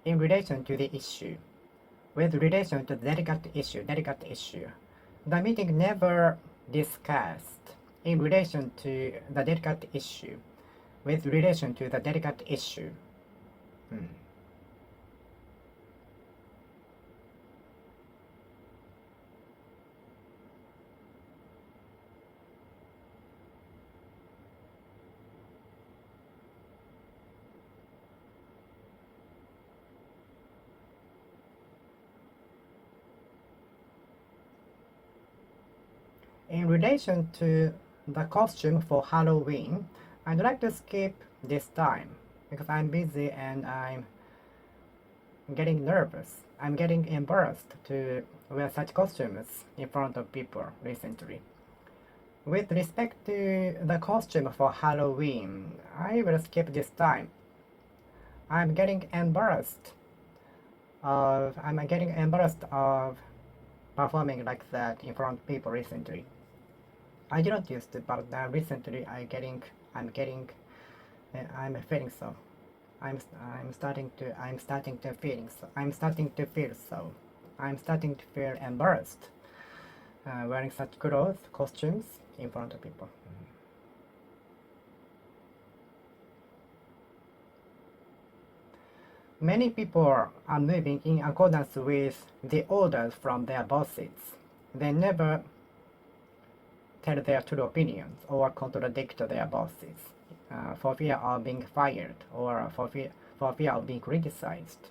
in relation to the issue, with relation to the delicate issue. The meeting never discussed in relation to the delicate issue, with relation to the delicate issue. In relation to the costume for Halloween, I'd like to skip this time because I'm busy and I'm getting nervous. I'm getting embarrassed to wear such costumes in front of people recently. With respect to the costume for Halloween, I will skip this time. I'm getting embarrassed of performing like that in front of people recently. I didn't used to, but recently I'm feeling so. I'm starting to feel embarrassed wearing such costumes in front of people. Many people are moving in accordance with the orders from their bosses. They never tell their true opinions or contradict their bosses for fear of being fired or for fear of being criticized.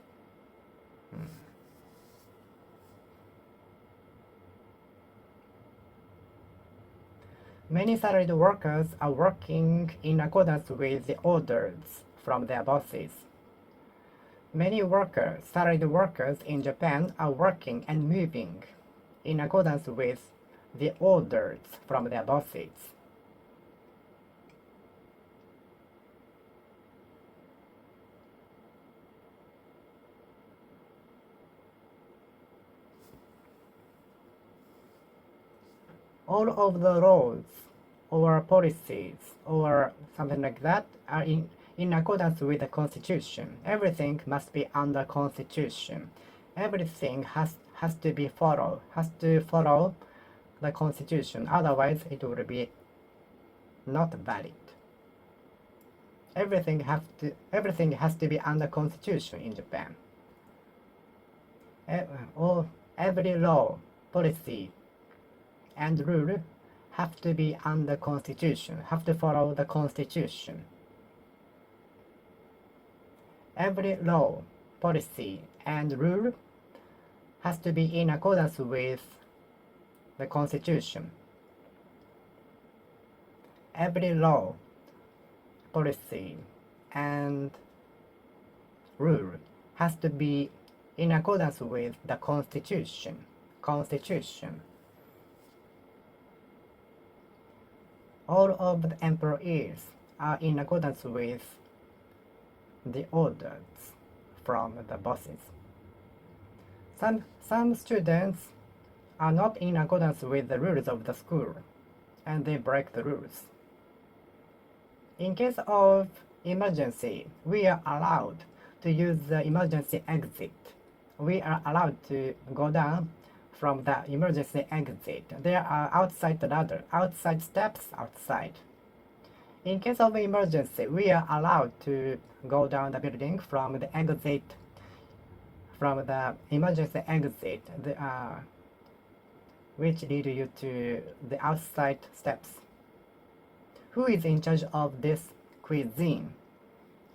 Many salaried workers are working in accordance with the orders from their bosses. Many salaried workers in Japan are working and moving in accordance with the orders from their bosses. All of the laws or policies or something like that are in accordance with the Constitution. Everything must be under Constitution. Everything has to follow the Constitution. Otherwise, it will be not valid. Everything has to be under Constitution in Japan. Every law, policy, and rule have to be under Constitution, have to follow the Constitution. Every law, policy, and rule has to be in accordance with the Constitution. Every law, policy, and rule has to be in accordance with the Constitution. All of the employees are in accordance with the orders from the bosses. Some students are not in accordance with the rules of the school, and they break the rules. In case of emergency, we are allowed to use the emergency exit. We are allowed to go down from the emergency exit. There are outside the ladder, outside steps outside. In case of emergency, we are allowed to go down the building from the exit, from the emergency exit, which lead you to the outside steps. Who is in charge of this cuisine?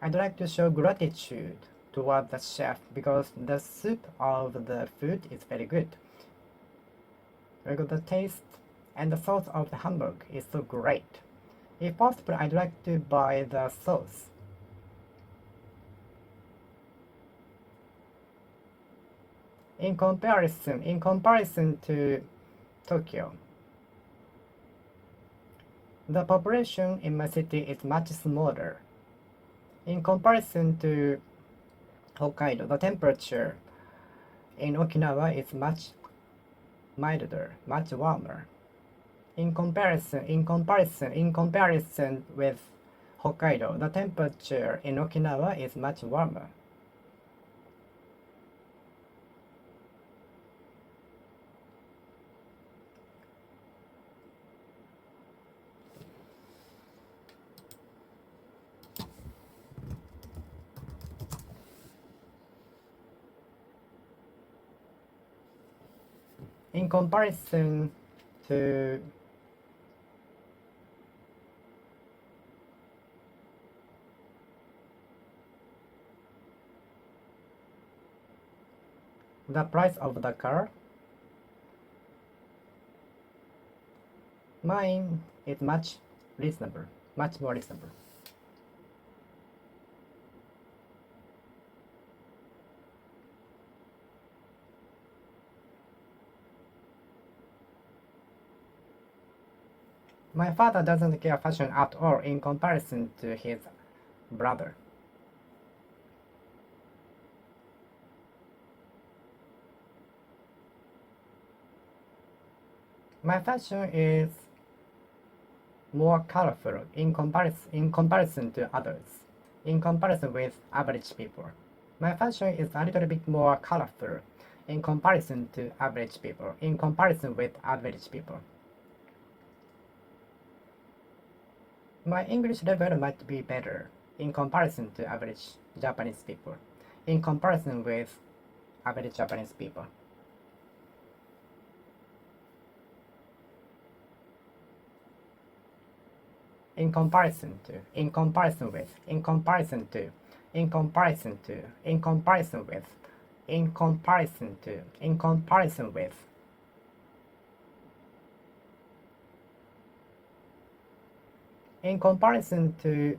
I'd like to show gratitude toward the chef because the soup of the food is very good. The taste and the sauce of the hamburger is so great. If possible, I'd like to buy the sauce. In comparison to Tokyo, the population in my city is much smaller. In comparison to Hokkaido, the temperature in Okinawa is much milder, much warmer. In comparison with Hokkaido, the temperature in Okinawa is much warmer. In comparison to the price of the car, mine is much more reasonable. My father doesn't care fashion at all in comparison to his brother. My fashion is more colorful in comparison to others, in comparison with average people. My fashion is a little bit more colorful in comparison to average people, in comparison with average people. My English level might be better in comparison to average Japanese people, in comparison with average Japanese people. in comparison to, in comparison with, in comparison to, in comparison to, in comparison with, in comparison to, in comparison with. In comparison to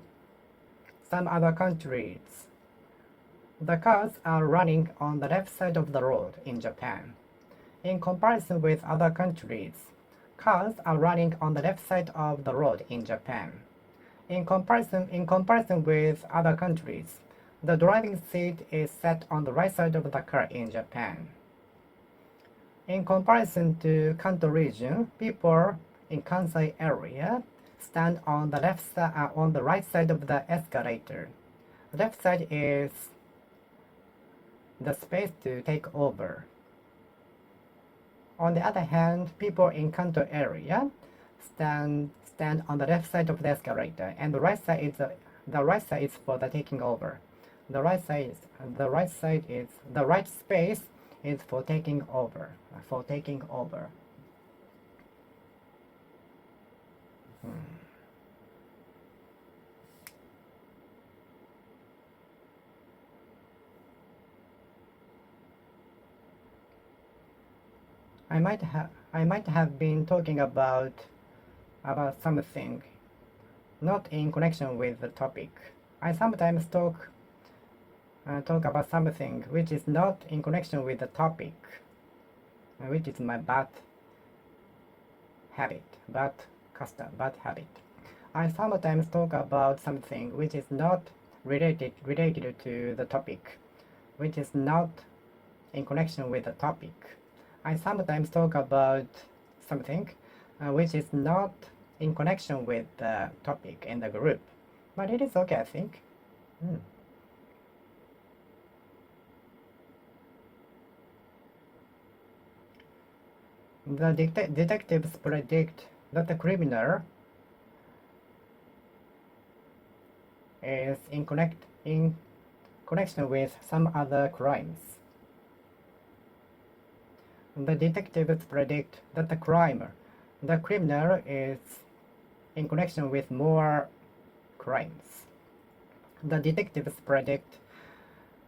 some other countries, the cars are running on the left side of the road in Japan. In comparison with other countries, cars are running on the left side of the road in Japan. In comparison with other countries, the driving seat is set on the right side of the car in Japan. In comparison to Kanto region, people in Kansai area stand on the right side of the escalator. Left side is the space to take over. On the other hand, people in Kanto area stand on the left side of the escalator, and the right side is for the taking over. The right space is for taking over. I might have been talking about something not in connection with the topic. I sometimes talk about something which is not in connection with the topic, which is my bad habit. I sometimes talk about something which is not related to the topic, which is not in connection with the topic. I sometimes talk about something which is not in connection with the topic in the group, but it is okay, I think. The detectives predict that the criminal is in connection with some other crimes. The detectives predict that the criminal is in connection with more crimes. The detectives predict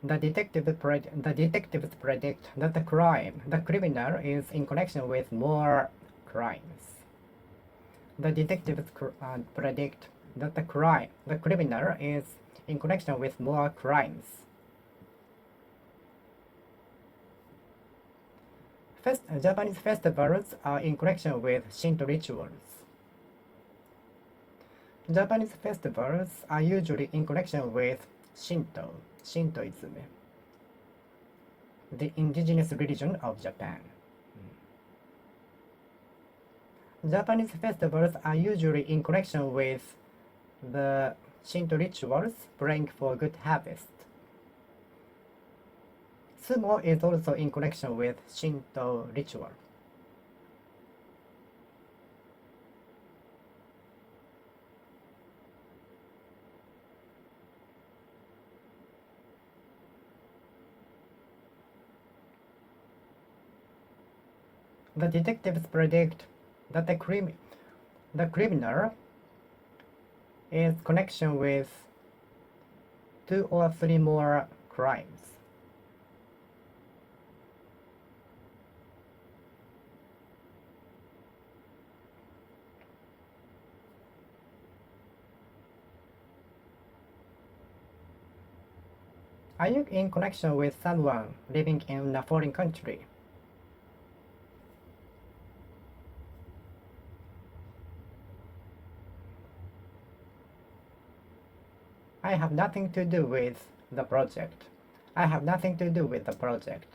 that the criminal is in connection with more crimes. The detectives predict that the criminal is in connection with more crimes. Japanese festivals are in connection with Shinto rituals. Japanese festivals are usually in connection with Shintoism, the indigenous religion of Japan. Japanese festivals are usually in connection with the Shinto rituals, praying for good harvest. Sumo is also in connection with Shinto ritual. The detectives predict that the criminal is connection with 2 or 3 more crimes. Are you in connection with someone living in a foreign country? I have nothing to do with the project. I have nothing to do with the project.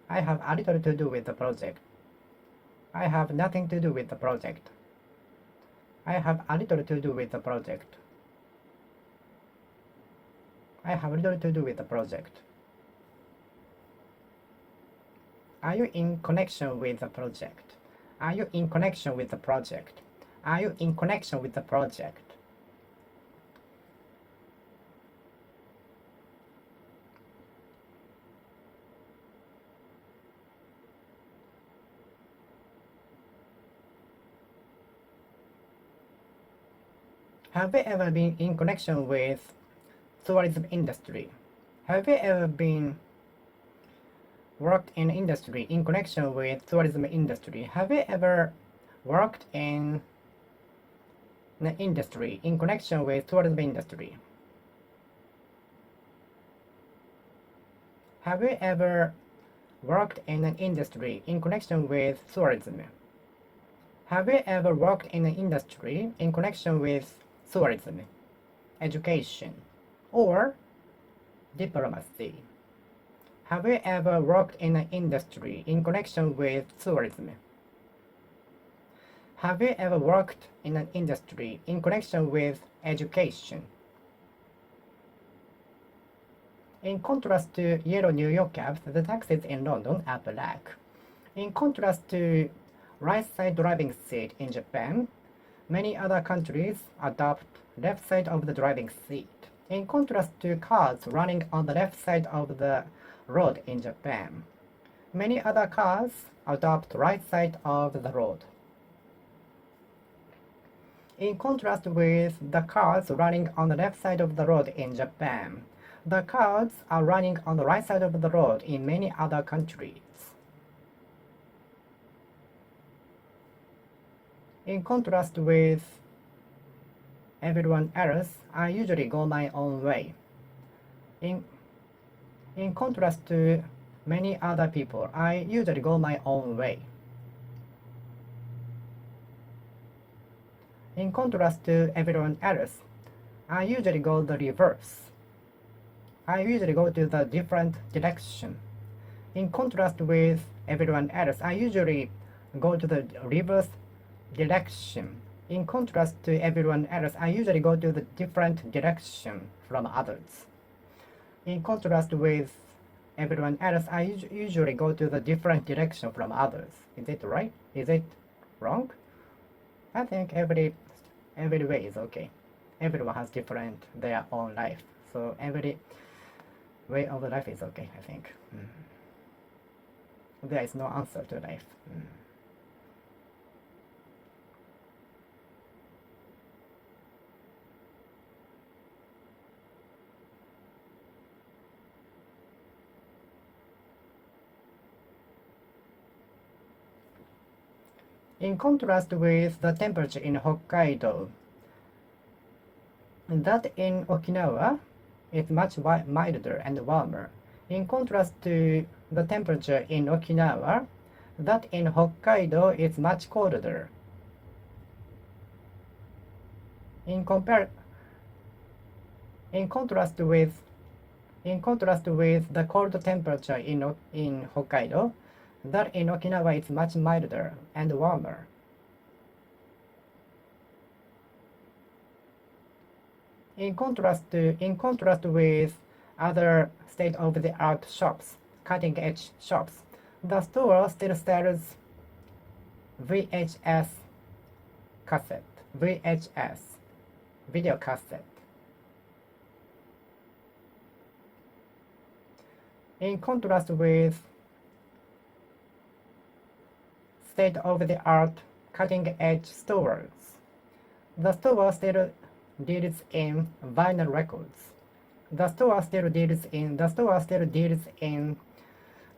I have a little to do with the project. I have nothing to do with the project. I have a little to do with the project. I have little to do with the project. Are you in connection with the project? Are you in connection with the project? Are you in connection with the project? Have you ever been in connection with tourism industry? Have you ever been worked in industry in connection with tourism industry? Have you ever worked in the industry in connection with tourism industry? Have you ever worked in an industry in connection with tourism? Have you ever worked in an industry in connection with tourism, education, or diplomacy? Have you ever worked in an industry in connection with tourism? Have you ever worked in an industry in connection with education? In contrast to yellow New York cabs, the taxis in London are black. In contrast to right side driving seat in Japan, many other countries adopt left side of the driving seat. In contrast to cars running on the left side of the road in Japan, many other cars adopt right side of the road. In contrast with the cars running on the left side of the road in Japan, the cars are running on the right side of the road in many other countries. In contrast with everyone else, I usually go my own way. In contrast to many other people, I usually go my own way. In contrast to everyone else, I usually go the reverse. I usually go to the different direction. In contrast with everyone else, I usually go to the reverse direction. In contrast to everyone else, I usually go to the different direction from others. In contrast with everyone else, I usually go to the different direction from others. Is it right? Is it wrong? I think every way is okay. Everyone has different their own life, so every way of life is okay, I think. There is no answer to life. In contrast with the temperature in Hokkaido, that in Okinawa is much milder and warmer. In contrast to the temperature in Okinawa, that in Hokkaido is much colder. In contrast with the cold temperature in Hokkaido, that in Okinawa is much milder and warmer. In contrast with other state-of-the-art shops, cutting-edge shops, the store still sells VHS cassette, VHS video cassette. In contrast with state-of-the-art cutting-edge stores, the store still deals in vinyl records. The store still deals in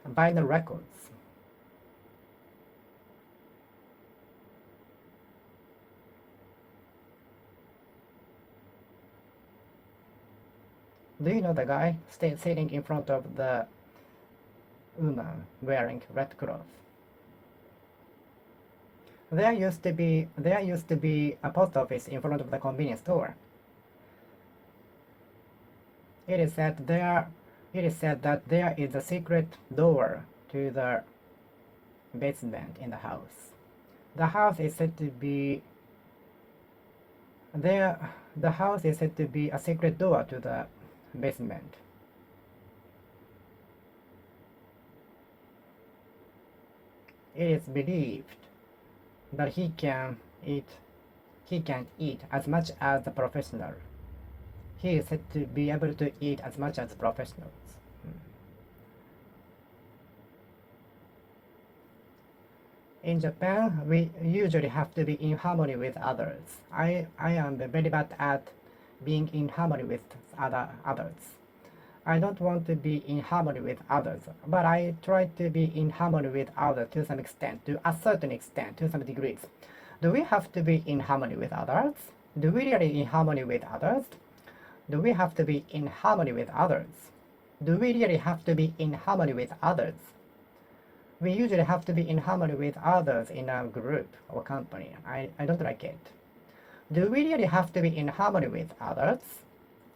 vinyl records. Do you know the guy sitting in front of the woman wearing red clothes? There used to be a post office in front of the convenience store. It is said that there is a secret door to the basement in the house. The house is said to be a secret door to the basement. It is believed that he can't eat as much as the professional. He is said to be able to eat as much as professionals. In Japan, we usually have to be in harmony with others. I am very bad at being in harmony with others. I don't want to be in harmony with others, but I try to be in harmony with others to some extent, to a certain extent, to some degrees. Do we have to be in harmony with others? Do we really in harmony with others? Do we have to be in harmony with others? Do we really have to be in harmony with others? We usually have to be in harmony with others in a group or company. I don't like it. Do we really have to be in harmony with others?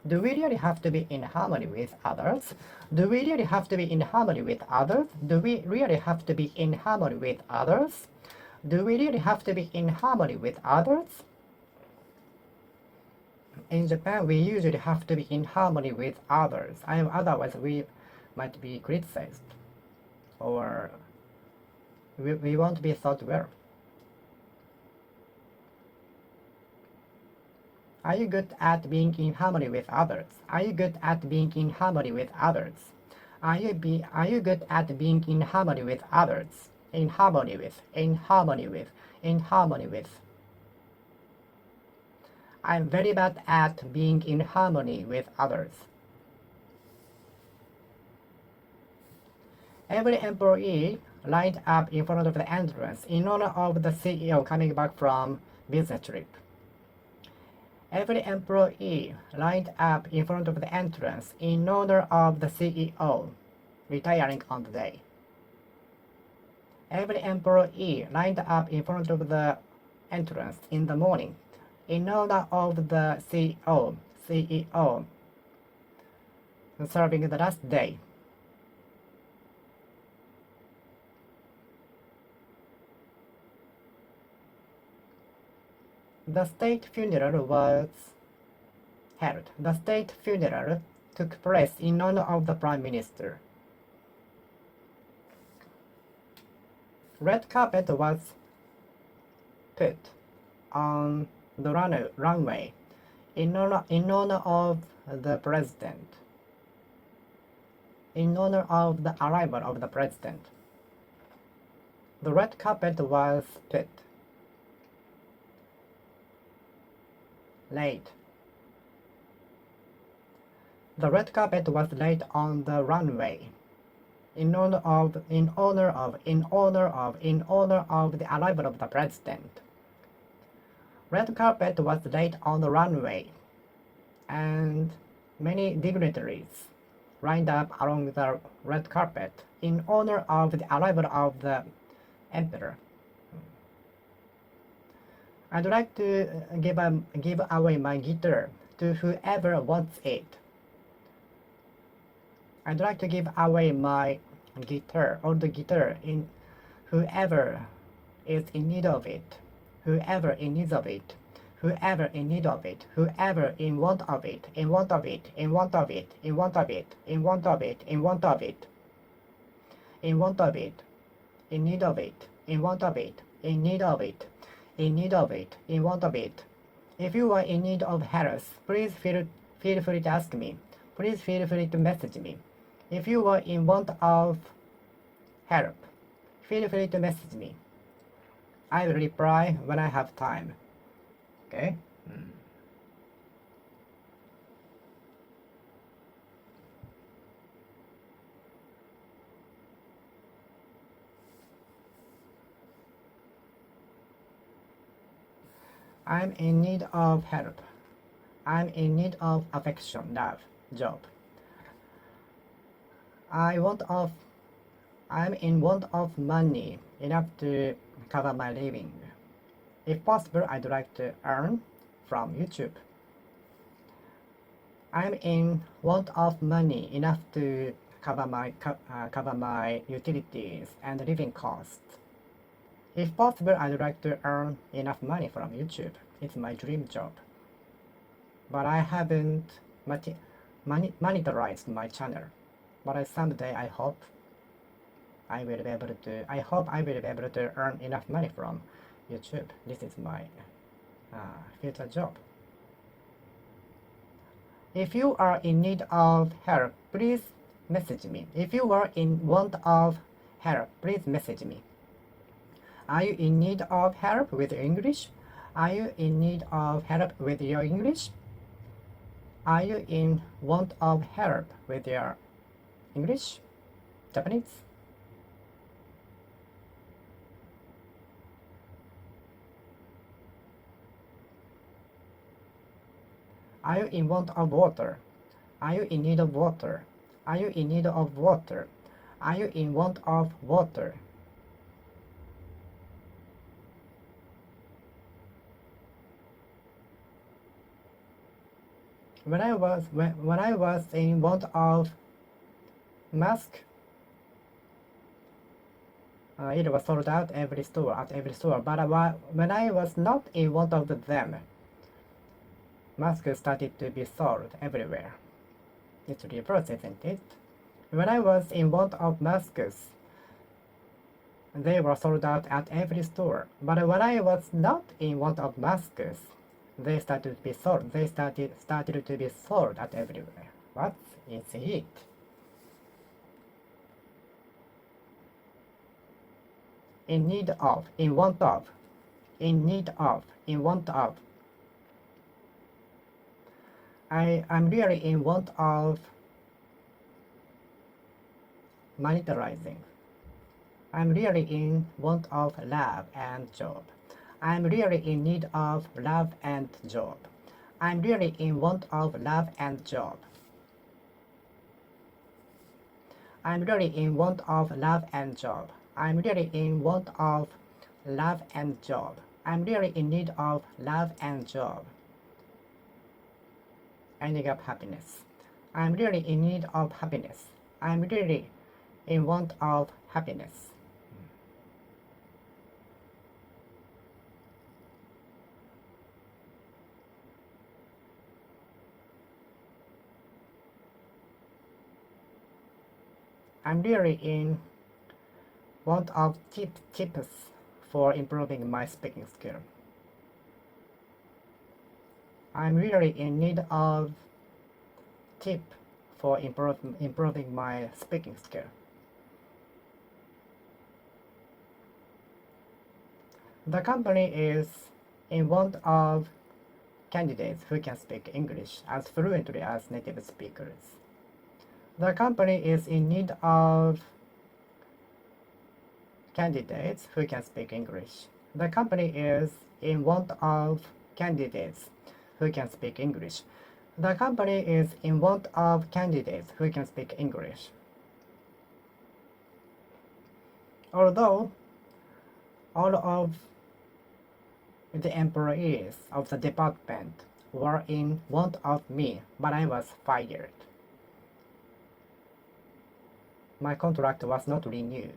Do we really have to be in harmony with others? Do we really have to be in harmony with others? Do we really have to be in harmony with others? Do we really have to be in harmony with others? In Japan, we usually have to be in harmony with others. Otherwise, we might be criticized, or we won't be thought well. Are you good at being in harmony with others? Are you good at being in harmony with others? Are you good at being in harmony with others? In harmony with, in harmony with, in harmony with. I'm very bad at being in harmony with others. Every employee lined up in front of the entrance in honor of the CEO coming back from business trip. Every employee lined up in front of the entrance in honor of the CEO retiring on the day. Every employee lined up in front of the entrance in the morning in honor of the CEO serving the last day. The state funeral was held. The state funeral took place in honor of the Prime Minister. Red carpet was put on the runway in honor of the President. In honor of the arrival of the President. The red carpet was put laid. The red carpet was laid on the runway in honor of the arrival of the President. Red carpet was laid on the runway, and many dignitaries lined up along the red carpet in honor of the arrival of the Emperor. I'd like to give away my guitar to whoever wants it. I'd like to give away my guitar, or the guitar, in whoever is in need of it. Whoever in need of it. Whoever in need of it. Whoever in want of it. In want of it. In want of it. In want of it. In want of it. In want of it. In want of it. In need of it. In want of it. In need of it. In need of it. In want of it. If you are in need of help, please feel free to ask me. Please feel free to message me. If you are in want of help, feel free to message me. I will reply when I have time. Okay? I'm in need of help. I'm in need of affection, love, job. I'm in want of money enough to cover my living. If possible, I'd like to earn from YouTube. I'm in want of money enough to cover my utilities and living costs. If possible, I'd like to earn enough money from YouTube. It's my dream job. But I haven't monetized my channel. But someday I hope I will be able to earn enough money from YouTube. This is my future job. If you are in need of help, please message me. If you are in want of help, please message me. Are you in need of help with your English? Are you in need of help with your English? Are you in want of help with your English? Japanese? Are you in want of water? Are you in need of water? Are you in need of water? Are you in want of water? When I was in want of mask, it was sold out at every store. But when I was not in want of them, masks started to be sold everywhere. It's reverse, isn't it? When I was in want of masks, they were sold out at every store. But when I was not in want of masks, they started to be sold. They started to be sold at everywhere. What is it? In need of, in want of, in need of, in want of. I'm really in want of monetizing. I'm really in want of love and job. I'm really in need of love and job. I'm really in want of love and job. I'm really in want of love and job. I'm really in want of love and job. I'm really in need of love and job. Ending up happiness. I'm really in need of happiness. I'm really in want of happiness. I'm really in want of tips for improving my speaking skill. I'm really in need of tip for improving my speaking skill. The company is in want of candidates who can speak English as fluently as native speakers. The company is in need of candidates who can speak English. The company is in want of candidates who can speak English. The company is in want of candidates who can speak English. Although all of the employees of the department were in want of me, but I was fired. My contract was not renewed.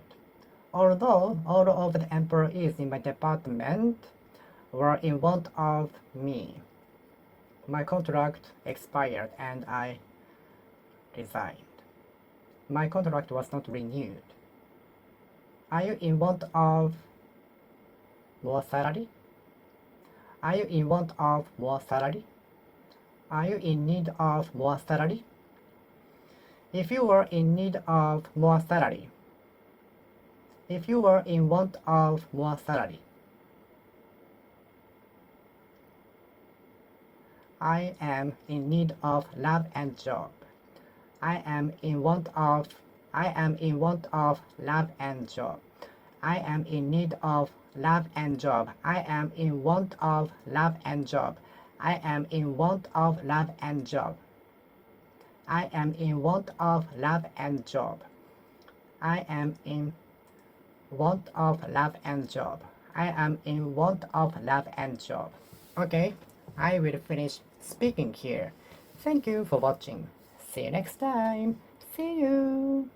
Although all of the employees in my department were in want of me, my contract expired and I resigned. My contract was not renewed. Are you in want of more salary? Are you in want of more salary? Are you in need of more salary? If you were in need of more salary, if you were in want of more salary, I am in need of love and job. I am in want of love and job. I am in need of love and job. I am in want of love and job. I am in want of love and job. I am in want of love and job. I am in want of love and job. I am in want of love and job. Okay, I will finish speaking here. Thank you for watching. See you next time. See you.